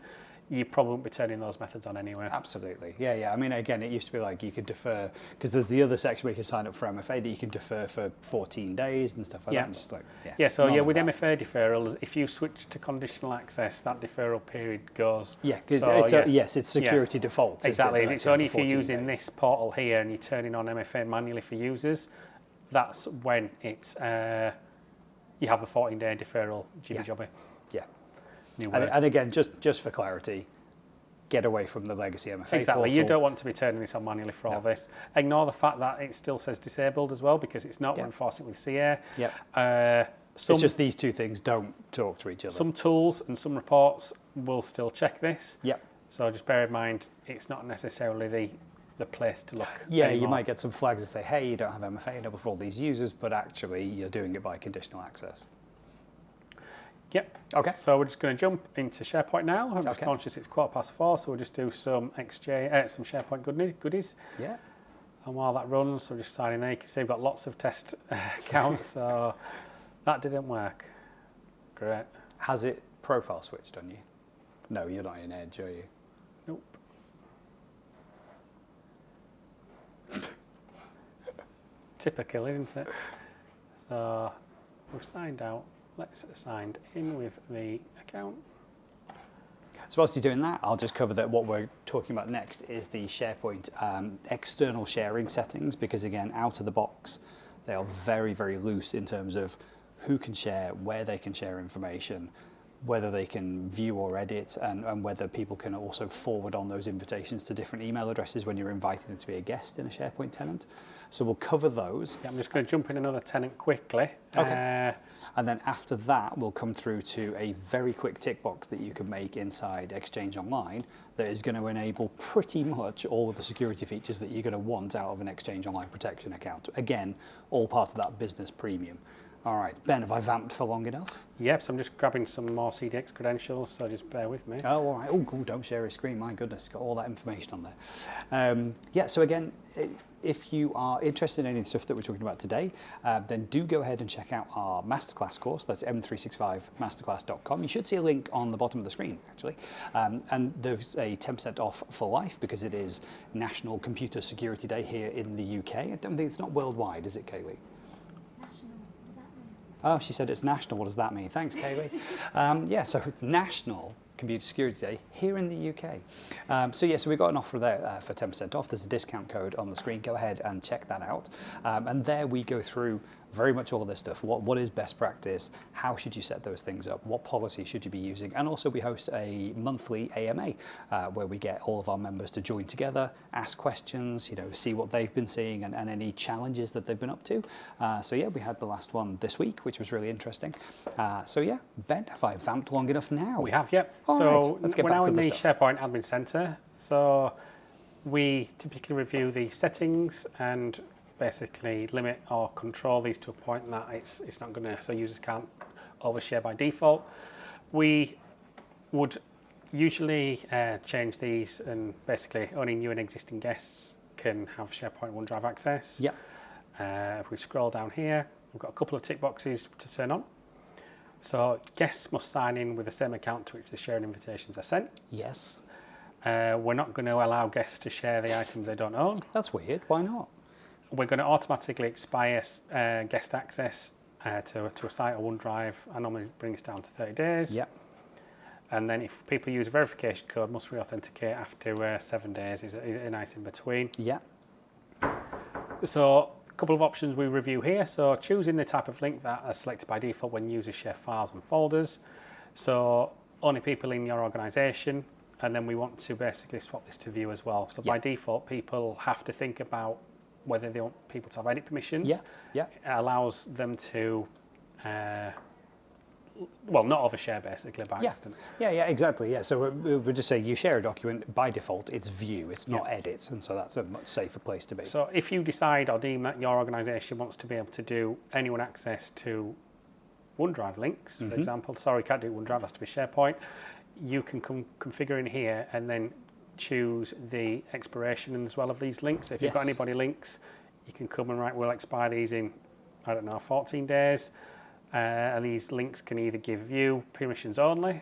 you probably won't be turning those methods on anyway. Absolutely. Yeah, yeah. I mean, again, it used to be like you could defer, because there's the other section where you can sign up for MFA that you can defer for 14 days and stuff like that. And just like, so none of with that. MFA deferrals, if you switch to conditional access, that deferral period goes. Yeah, because So, it's security default. Exactly. Isn't it? It's only if you're 14 using days. this portal here and you're turning on MFA manually for users, that's when it's you have the 14-day deferral jibby-jobby. Yeah. New And, word. and again, just for clarity, get away from the legacy MFA Exactly. portal. You don't want to be turning this on manually for all this. Ignore the fact that it still says disabled as well, because it's not. We're enforcing it with CA. Yeah. Some, It's just these two things don't talk to each other. some tools and some reports will still check this. Yep. So just bear in mind, it's not necessarily the place to look. Yeah, anymore. you might get some flags that say, hey, you don't have MFA enabled for all these users, but actually you're doing it by conditional access. Yep. Okay. So we're just going to jump into SharePoint now. I'm just Okay. conscious it's 4:15, so we'll just do some some SharePoint goodies. Yeah. And while that runs, so just sign in there. You can see we've got lots of test accounts, so that didn't work. Great. Has it profile switched on you? No, you're not in Edge, are you? Nope. Typical, isn't it? So we've signed out. Let's get signed in with the account. So whilst you're doing that, I'll just cover that what we're talking about next is the SharePoint external sharing settings, because again, out of the box, they are very, very loose in terms of who can share, where they can share information, whether they can view or edit, and whether people can also forward on those invitations to different email addresses when you're inviting them to be a guest in a SharePoint tenant. So we'll cover those. Yeah, I'm just going to jump in another tenant quickly. Okay. And then after that, we'll come through to a very quick tick box that you can make inside Exchange Online that is going to enable pretty much all of the security features that you're going to want out of an Exchange Online protection account. Again, all part of that business premium. All right, Ben, have I vamped for long enough? Yep, so I'm just grabbing some more CDX credentials, so just bear with me. Oh, all right. Oh, cool. Don't share a screen. My goodness, got all that information on there. Yeah, so again, if you are interested in any of the stuff that we're talking about today, then do go ahead and check out our masterclass course. That's M365masterclass.com. You should see a link on the bottom of the screen, actually. And there's a 10% off for life because it is National Computer Security Day here in the UK. I don't think it's not worldwide, is it, Kaylee? Oh, she said it's national. What does that mean? Thanks, Kaylee. Yeah, so National Computer Security Day here in the UK. So we've got an offer there for 10% off. There's a discount code on the screen. Go ahead and check that out. And there we go through very much all of this stuff. What is best practice? How should you set those things up? What policy should you be using? And also we host a monthly AMA where we get all of our members to join together, ask questions, see what they've been seeing and any challenges that they've been up to. We had the last one this week, which was really interesting. Ben, have I vamped long enough now? We have, yep. All so right, let's get we're back now to in the the stuff. SharePoint Admin Center. So we typically review the settings and basically limit or control these to a point that it's not going to, so users can't overshare by default. We would usually change these, and basically only new and existing guests can have SharePoint OneDrive access. Yep. If we scroll down here, we've got a couple of tick boxes to turn on. So guests must sign in with the same account to which the sharing invitations are sent. Yes. We're not going to allow guests to share the items they don't own. That's weird. Why not? We're going to automatically expire guest access to a site or OneDrive. I normally bring this down to 30 days. Yep. And then if people use a verification code, must re-authenticate after 7 days is a nice in between. Yeah. So a couple of options we review here. So choosing the type of link that are selected by default when users share files and folders. So only people in your organization, and then we want to basically swap this to view as well. So by default, people have to think about whether they want people to have edit permissions. Yeah, yeah. It allows them to, not overshare basically by accident. Yeah, exactly. Yeah, so we'll just say you share a document, by default it's view, it's not edit, and so that's a much safer place to be. So if you decide or deem that your organisation wants to be able to do anyone access to OneDrive links, for example. Sorry, can't do OneDrive, has to be SharePoint. You can configure in here and then choose the expiration as well of these links. So if you've got anybody links, you can come and write, we'll expire these in, I don't know, 14 days. And these links can either give view permissions only.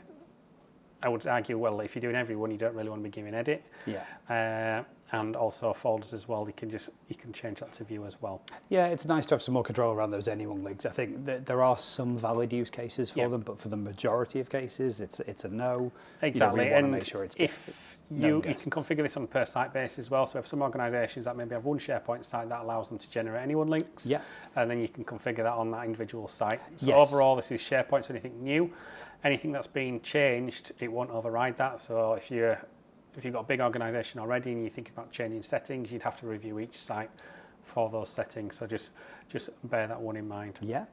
I would argue, well, if you're doing everyone, you don't really want to be giving edit. Yeah. And also folders as well. You can change that to view as well. Yeah, it's nice to have some more control around those anyone links. I think that there are some valid use cases for them, but for the majority of cases, it's a no. Exactly, you know, we want and to make sure it's you can configure this on a per site basis as well. So if some organisations that maybe have one SharePoint site that allows them to generate anyone links, and then you can configure that on that individual site. So overall, this is SharePoint. So anything new, anything that's been changed, it won't override that. So if you've got a big organisation already and you're thinking about changing settings, you'd have to review each site for those settings. So just bear that one in mind. Yeah,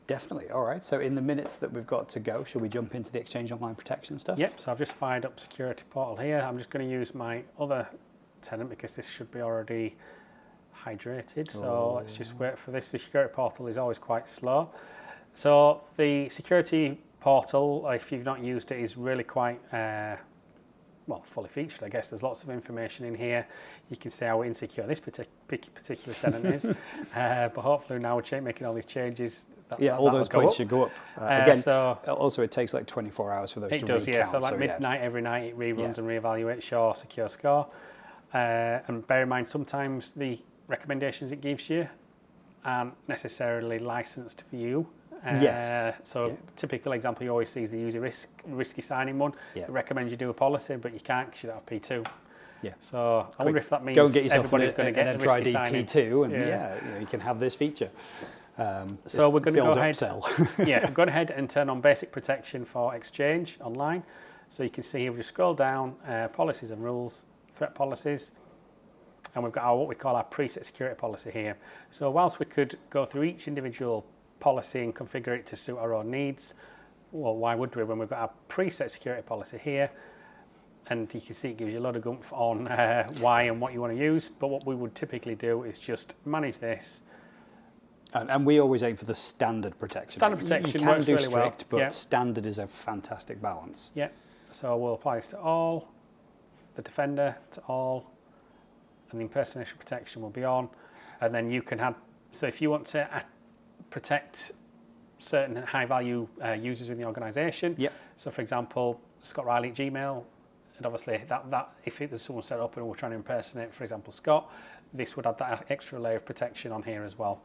definitely. All right. So in the minutes that we've got to go, shall we jump into the Exchange Online protection stuff? Yep. So I've just fired up Security Portal here. I'm just going to use my other tenant because this should be already hydrated. So let's just wait for this. The Security Portal is always quite slow. So the Security Portal, if you've not used it, is really quite fully featured, I guess. There's lots of information in here. You can see how insecure this particular tenant is. But hopefully now we're making all these changes. All those points should go up. Again, so also it takes like 24 hours for those to recount. It does, yeah. So like midnight every night it reruns and reevaluates your secure score. And bear in mind, sometimes the recommendations it gives you aren't necessarily licensed for you. Typical example you always see is the user risky signing one. It recommends you do a policy, but you can't because you don't have P2. Yeah. So I wonder if that means go and get yourself everybody's going to get the risky signing. P2, and you can have this feature. So we're going to go ahead. We're going ahead and turn on basic protection for Exchange Online. So you can see here we just scroll down, policies and rules, threat policies, and we've got what we call our preset security policy here. So whilst we could go through each individual policy and configure it to suit our own needs, well, why would we when we've got our preset security policy here? And you can see it gives you a lot of gumph on why and what you want to use. But what we would typically do is just manage this. And we always aim for the standard protection. Standard protection you works can do really strict, well. but standard is a fantastic balance. Yeah. So we'll apply this to all, the Defender to all, and the impersonation protection will be on. And then you can have, so if you want to protect certain high-value users in the organisation. So, for example, Scott Riley at Gmail, and obviously that if there's someone set up and we're trying to impersonate, for example, Scott, this would add that extra layer of protection on here as well.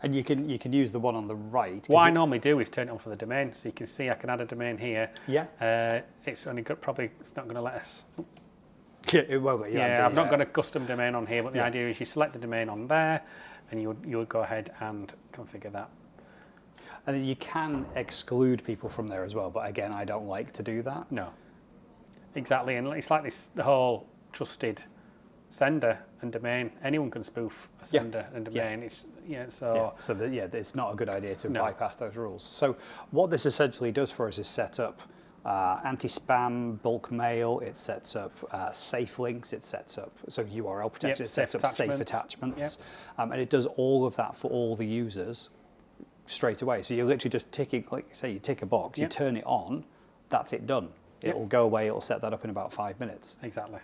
And you can use the one on the right. What I normally do is turn it on for the domain, so you can see I can add a domain here. It's only it's not going to let us. I've not got a custom domain on here, but the idea is you select the domain on there, and you would go ahead and configure that. And then you can exclude people from there as well, but again, I don't like to do that. No, exactly, and it's like the whole trusted sender and domain. Anyone can spoof a sender and domain. It's it's not a good idea to bypass those rules. So what this essentially does for us is set up anti-spam, bulk mail. It sets up safe links. It sets up URL protection. It sets up safe attachments, and it does all of that for all the users straight away. So you're literally just ticking, like say you tick a box, you turn it on, that's it done. It will go away. It'll set that up in about 5 minutes. Exactly.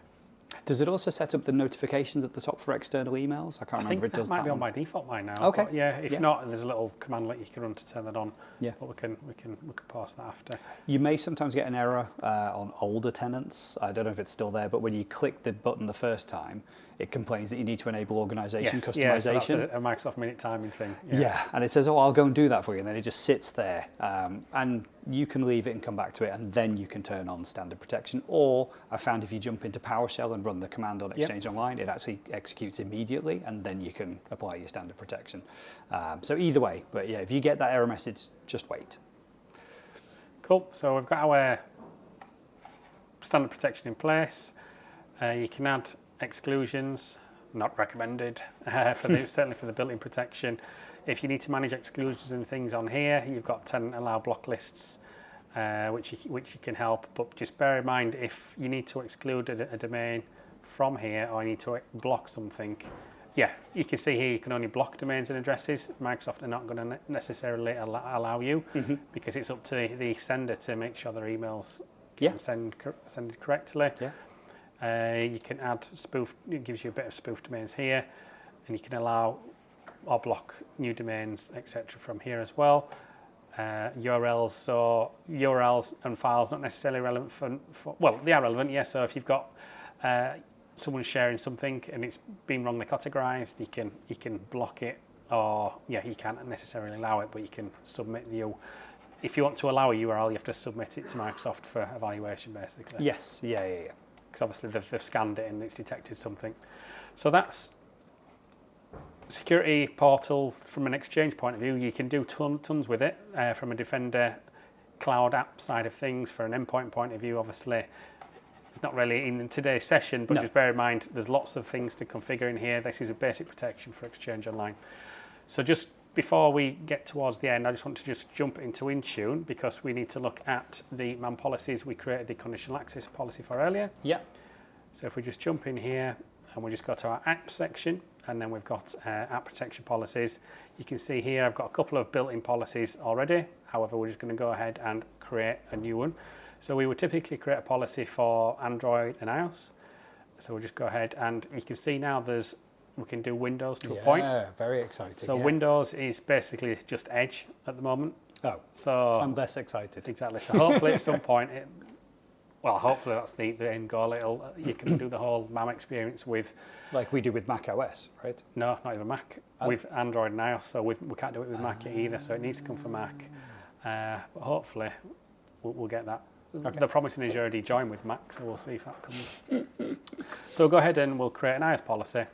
Does it also set up the notifications at the top for external emails? I can't remember if it does that. I think that might be on by default by now. Okay. But if not, there's a little command that you can run to turn that on. Yeah. But we can pass that after. You may sometimes get an error on older tenants. I don't know if it's still there, but when you click the button the first time, it complains that you need to enable organization customization. Yeah, so that's a Microsoft minute timing thing. Yeah, and it says, I'll go and do that for you, and then it just sits there. And you can leave it and come back to it, and then you can turn on standard protection. Or I found if you jump into PowerShell and run the command on Exchange Online, it actually executes immediately, and then you can apply your standard protection. So either way, but if you get that error message, just wait. Cool, so we've got our standard protection in place. You can add exclusions, not recommended, certainly for the built-in protection. If you need to manage exclusions and things on here, you've got tenant allow block lists, which you can help. But just bear in mind, if you need to exclude a domain from here, or you need to block something, yeah, you can see here you can only block domains and addresses. Microsoft are not going to necessarily allow you because it's up to the sender to make sure their emails can send correctly. Yeah. You can add spoof, it gives you a bit of spoof domains here, and you can allow or block new domains, etc. from here as well. URLs, so URLs and files not necessarily relevant for well, they are relevant, yes. So if you've got someone sharing something and it's been wrongly categorized, you can block it, or you can't necessarily allow it, but you can submit if you want to allow a URL, you have to submit it to Microsoft for evaluation, basically. Yes, yeah. Because obviously they've scanned it and it's detected something. So that's security portal from an Exchange point of view. You can do tons with it from a Defender cloud app side of things. For an endpoint point of view, obviously it's not really in today's session, but just bear in mind there's lots of things to configure in here. This is a basic protection for Exchange Online. So just before we get towards the end, I just want to just jump into Intune because we need to look at the MAM policies we created the conditional access policy for earlier. Yeah. So if we just jump in here and we just go to our app section, and then we've got app protection policies. You can see here I've got a couple of built-in policies already. However, we're just going to go ahead and create a new one. So we would typically create a policy for Android and iOS. So we'll just go ahead, and you can see now we can do Windows to a point. Yeah, very exciting. So Windows is basically just Edge at the moment. Oh, so I'm less excited. Exactly. So hopefully at some point, hopefully that's the end goal. You can do the whole MAM experience with... Like we do with Mac OS, right? No, not even Mac. With Android and iOS, so we can't do it with Mac either, so it needs to come from Mac. But hopefully we'll get that. Okay. The promising is you already joined with Mac, so we'll see if that comes. So we'll go ahead and we'll create an iOS policy.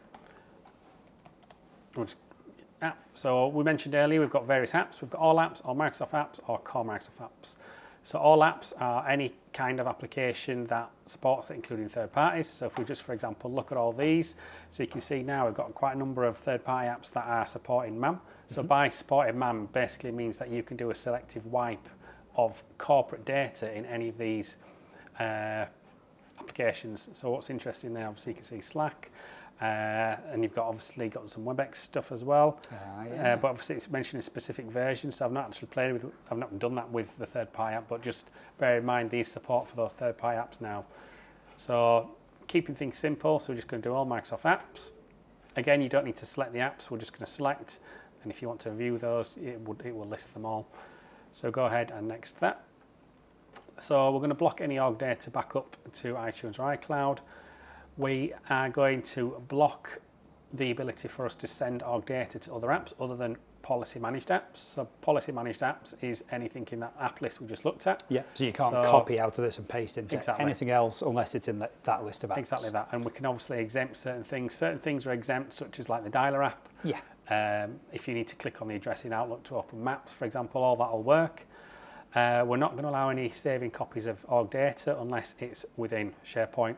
So we mentioned earlier we've got various apps. We've got all apps, or Microsoft apps, or core Microsoft apps. So all apps are any kind of application that supports it, including third parties. So if we just, for example, look at all these, so you can see now we've got quite a number of third-party apps that are supporting MAM. So by supporting MAM basically means that you can do a selective wipe of corporate data in any of these applications. So what's interesting there, obviously you can see Slack, and you've obviously got some WebEx stuff as well. But obviously it's mentioning a specific version, so I've not done that with the third-party app, but just bear in mind these support for those third-party apps now. So keeping things simple, so we're just going to do all Microsoft apps. Again, you don't need to select the apps, we're just going to select, and if you want to view those, it will list them all. So go ahead and next that. So we're going to block any org data back up to iTunes or iCloud. We are going to block the ability for us to send org data to other apps other than policy managed apps. So policy managed apps is anything in that app list we just looked at. Yeah, so you can't copy out of this and paste into anything else unless it's in that list of apps. Exactly that, and we can obviously exempt certain things. Certain things are exempt, such as like the dialer app. Yeah. If you need to click on the address in Outlook to open maps, for example, all that will work. We're not going to allow any saving copies of org data unless it's within SharePoint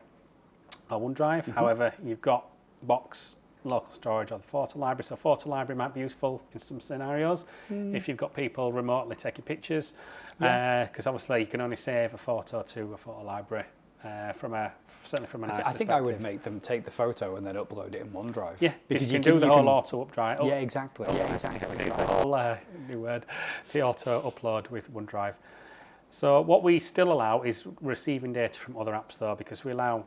or OneDrive. However, you've got Box, local storage, or the photo library. So photo library might be useful in some scenarios if you've got people remotely taking pictures, because obviously you can only save a photo to a photo library certainly from an iOS I think I would make them take the photo and then upload it in OneDrive. Yeah, because you can do the whole auto updrive. Yeah, exactly. The whole new word, the auto upload with OneDrive. So what we still allow is receiving data from other apps though, because we allow,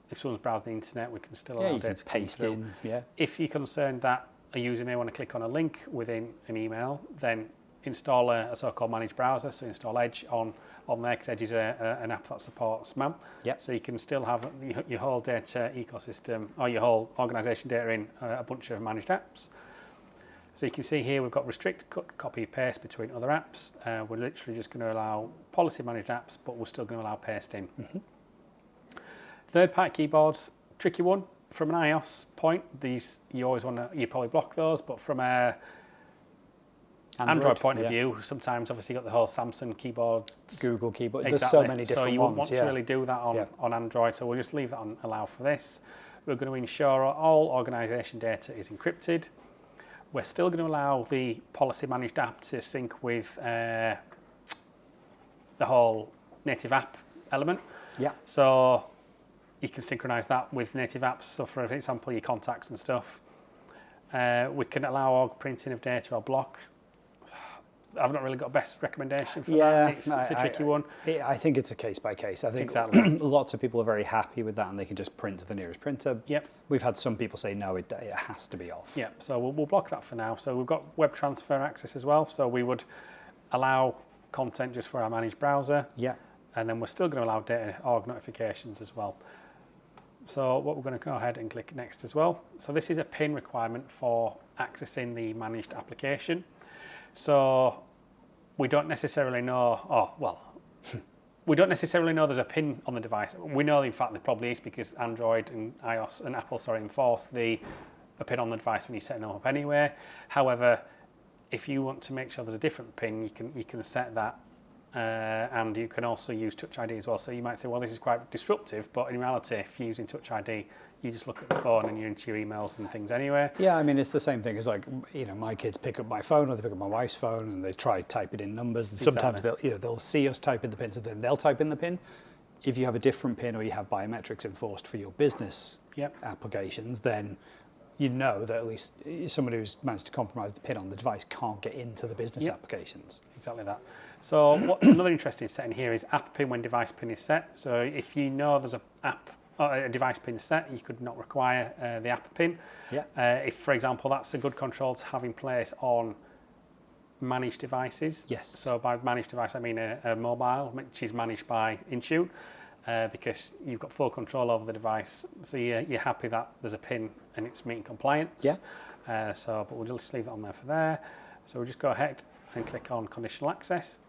if someone's browsing the internet, we can still allow data to paste come in. Yeah. If you're concerned that a user may want to click on a link within an email, then install a so-called managed browser. So install Edge on there, because Edge is an app that supports MAM. Yep. So you can still have your whole data ecosystem or your whole organization data in a bunch of managed apps. So you can see here we've got restrict, cut, copy, paste between other apps. We're literally just going to allow policy managed apps, but we're still going to allow pasting. Third-party keyboards, tricky one. From an iOS point, these you probably block those, but from a Android point of view, sometimes obviously you've got the whole Samsung keyboard, Google keyboard. Exactly. There's so many different ones. So you won't want to really do that on Android, so we'll just leave that on allow for this. We're going to ensure all organization data is encrypted. We're still going to allow the policy managed app to sync with the whole native app element. Yeah. So you can synchronize that with native apps. So for example, your contacts and stuff. We can allow org printing of data or block. I've not really got a best recommendation for Yeah, that. It's a tricky one. I think it's a case by case. I think Exactly. lots of people are very happy with that and they can just print to the nearest printer. Yep. We've had some people say, no, it has to be off. Yeah, so we'll block that for now. So we've got web transfer access as well. So we would allow content just for our managed browser. Yeah. And then we're still going to allow data org notifications as well. So what we're going to go ahead and click next as well. So this is a PIN requirement for accessing the managed application. So we don't necessarily know, we don't necessarily know there's a PIN on the device. We know, in fact, there probably is because Android and iOS and Apple, enforce a PIN on the device when you're setting them up anyway. However, if you want to make sure there's a different PIN, you can set that, and you can also use Touch ID as well. So you might say, well, this is quite disruptive, but in reality, if you're using Touch ID, you just look at the phone and you're into your emails and things anyway. Yeah, I mean, it's the same thing as like, my kids pick up my phone or they pick up my wife's phone and they try typing in numbers. And sometimes they'll see us type in the PIN, so then they'll type in the PIN. If you have a different PIN or you have biometrics enforced for your business applications, then you know that at least somebody who's managed to compromise the PIN on the device can't get into the business applications. Exactly that. So another interesting setting here is app PIN when device PIN is set. So if you know there's a device PIN set, you could not require the app PIN. Yeah. If, for example, that's a good control to have in place on managed devices. Yes. So by managed device, I mean a mobile, which is managed by Intune, because you've got full control over the device. So you're happy that there's a PIN and it's meeting compliance. Yeah. But we'll just leave it on there for there. So we'll just go ahead and click on conditional access.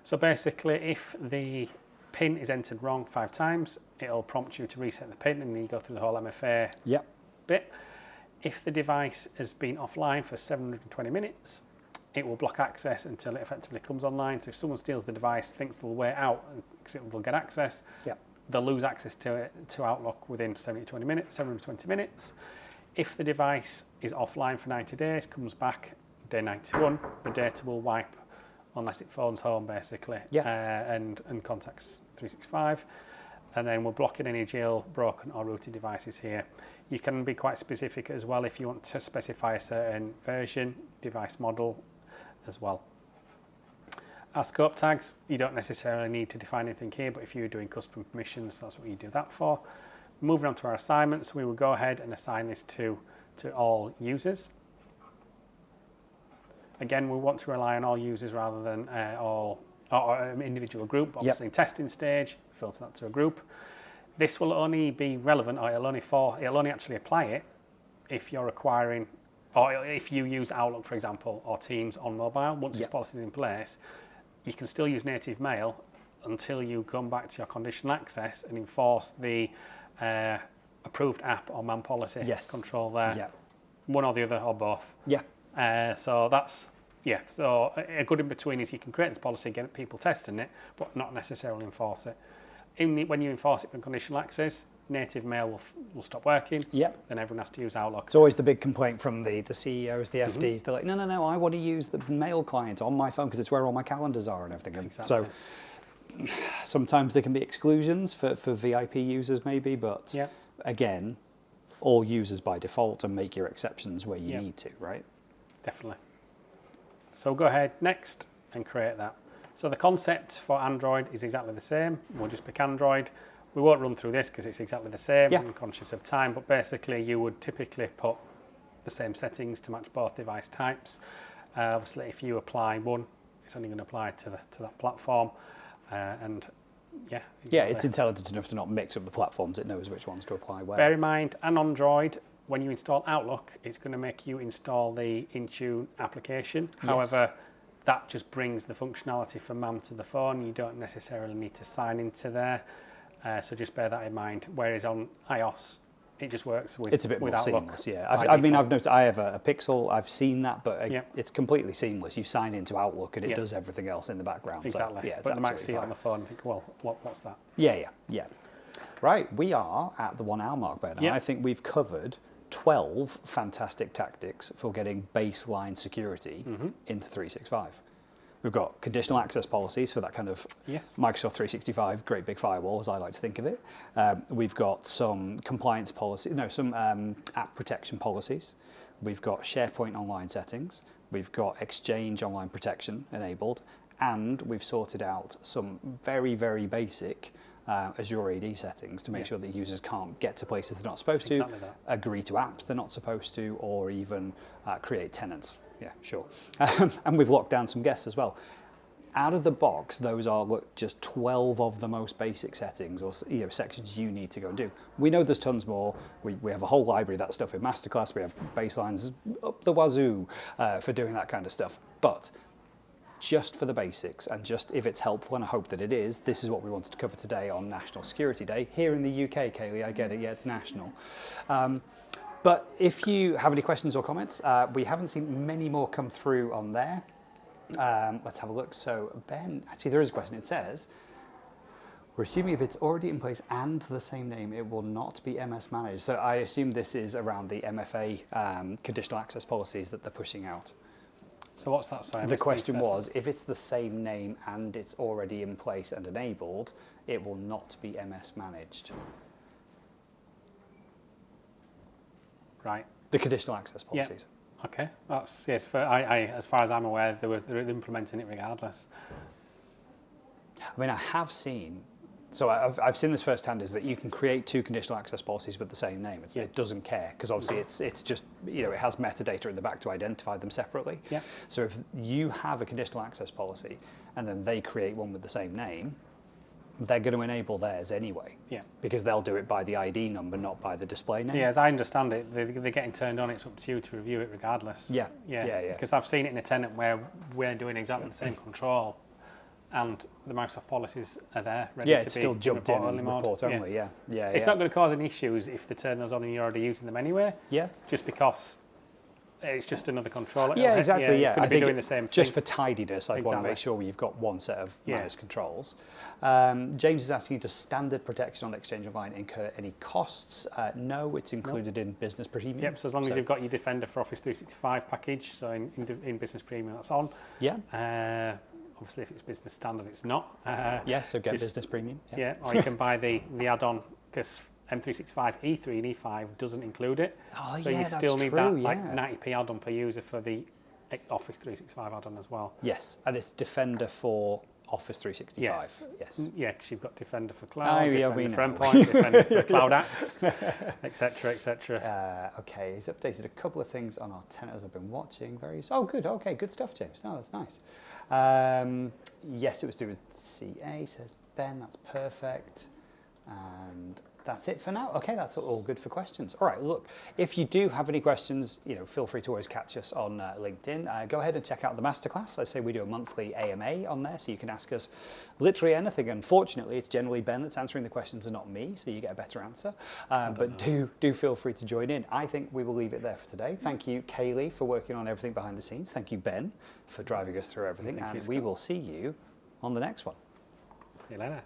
So basically, if the PIN is entered wrong 5 times, it'll prompt you to reset the PIN and then you go through the whole MFA bit. If the device has been offline for 720 minutes, it will block access until it effectively comes online. So if someone steals the device, thinks they'll wait out because it will get access, they'll lose access to Outlook within 720 minutes. If the device is offline for 90 days, comes back day 91, the data will wipe unless it phones home, basically, and contacts 365. And then we're blocking any jailbroken or rooted devices here. You can be quite specific as well if you want to specify a certain version, device model as well. Our scope tags, you don't necessarily need to define anything here, but if you're doing custom permissions, that's what you do that for. Moving on to our assignments, we will go ahead and assign this to all users. Again, we want to rely on all users rather than all or individual group. Obviously, in testing stage, filter that to a group. This will only be relevant, or it'll only actually apply it if you're requiring, or if you use Outlook, for example, or Teams on mobile. Once this policy is in place, you can still use native mail until you come back to your conditional access and enforce the approved app or man policy control there. One or the other or both. So that's, so a good in between is you can create this policy, get people testing it, but not necessarily enforce it. When you enforce it for conditional access, native mail will stop working. Then everyone has to use Outlook. It's always the big complaint from the CEOs, the FDs. They're like, no, I want to use the mail client on my phone because it's where all my calendars are and everything. Exactly. So sometimes there can be exclusions for VIP users maybe, but again, all users by default, and make your exceptions where you need to, right? Definitely. So go ahead next and create that. So the concept for Android is exactly the same. We'll just pick Android. We won't run through this because it's exactly the same. I'm conscious of time, but basically you would typically put the same settings to match both device types. Obviously, if you apply one, it's only going to apply to that platform, it's intelligent enough to not mix up the platforms. It knows which ones to apply where. Bear in mind, on Android, when you install Outlook, it's going to make you install the Intune application. However, that just brings the functionality from MAM to the phone. You don't necessarily need to sign into there. So just bear that in mind. Whereas on iOS, it just works with It's a bit more Outlook. seamless, I've noticed, I have a Pixel, I've seen that, but it's completely seamless. You sign into Outlook and it does everything else in the background. Exactly. So, it's but they might see it fine. on the phone and think, well, what's that? Yeah. Right, we are at the 1 hour mark, Ben. I think we've covered 12 fantastic tactics for getting baseline security into 365. We've got conditional access policies for that kind of Microsoft 365 great big firewall, as I like to think of it. We've got some compliance policy, some app protection policies. we've got SharePoint Online settings, we've got Exchange Online Protection enabled, and we've sorted out some very, very basic Azure AD settings to make sure that users can't get to places they're not supposed to, agree to apps they're not supposed to, or even create tenants. Yeah, sure. And we've locked down some guests as well. Out of the box, those are just 12 of the most basic settings or sections you need to go and do. We know there's tons more. We have a whole library of that stuff in Masterclass. We have baselines up the wazoo for doing that kind of stuff. But just for the basics, and just if it's helpful, and I hope that it is, this is what we wanted to cover today on National Security Day. Here in the UK, Kaylee, I get it, yeah, it's national. But if you have any questions or comments, we haven't seen many more come through on there. Let's have a look. So Ben, actually there is a question. It says, we're assuming if it's already in place and the same name, it will not be MS managed. So I assume this is around the MFA conditional access policies that they're pushing out. So what's that? Sorry, the question was, if it's the same name and it's already in place and enabled, it will not be MS managed. Right. The conditional access policies. Yeah. Okay. That's yes. As far as I'm aware, they're implementing it regardless. I mean, I have seen. So I've seen this firsthand, is that you can create two conditional access policies with the same name. It doesn't care, because obviously it's just, it has metadata in the back to identify them separately. Yeah. So if you have a conditional access policy and then they create one with the same name, they're going to enable theirs anyway. Yeah. Because they'll do it by the ID number, not by the display name. Yeah, as I understand it, they're getting turned on. It's up to you to review it regardless. Yeah. Yeah. Because I've seen it in a tenant where we're doing exactly the same control, and the Microsoft policies are there ready to be. It's still jumped in and report only. Yeah. It's not going to cause any issues if they turn those on and you're already using them anyway. Yeah. Just because it's just another controller. Yeah, exactly. It's going to be doing the same thing. Just for tidiness, I'd want to make sure you've got one set of managed controls. James is asking, does standard protection on Exchange Online incur any costs? No, it's included in Business Premium. Yep, so as long as you've got your Defender for Office 365 package, so in Business Premium that's on. Yeah. Obviously, if it's Business Standard, it's not. So get Business Premium. Yeah, or you can buy the add-on, because M365 E3 and E5 doesn't include it. So you still need that 90p add-on per user for the Office 365 add-on as well. Yes, and it's Defender for Office 365. Yes. Yeah, because you've got Defender for Cloud, Defender for know. Endpoint, Defender for Cloud Apps, etc., etc. Okay, he's updated a couple of things on our tenants I've been watching. Good. Okay, good stuff, James. No, that's nice. Yes, it was to do with CA, says Ben. That's perfect. And that's it for now. Okay, that's all good for questions. All right, look, if you do have any questions, feel free to always catch us on LinkedIn. Go ahead and check out the masterclass. I say we do a monthly AMA on there, so you can ask us literally anything. Unfortunately, it's generally Ben that's answering the questions and not me, so you get a better answer. But do feel free to join in. I think we will leave it there for today. Thank you, Kaylee, for working on everything behind the scenes. Thank you, Ben, for driving us through everything. And we will see you on the next one. See you later.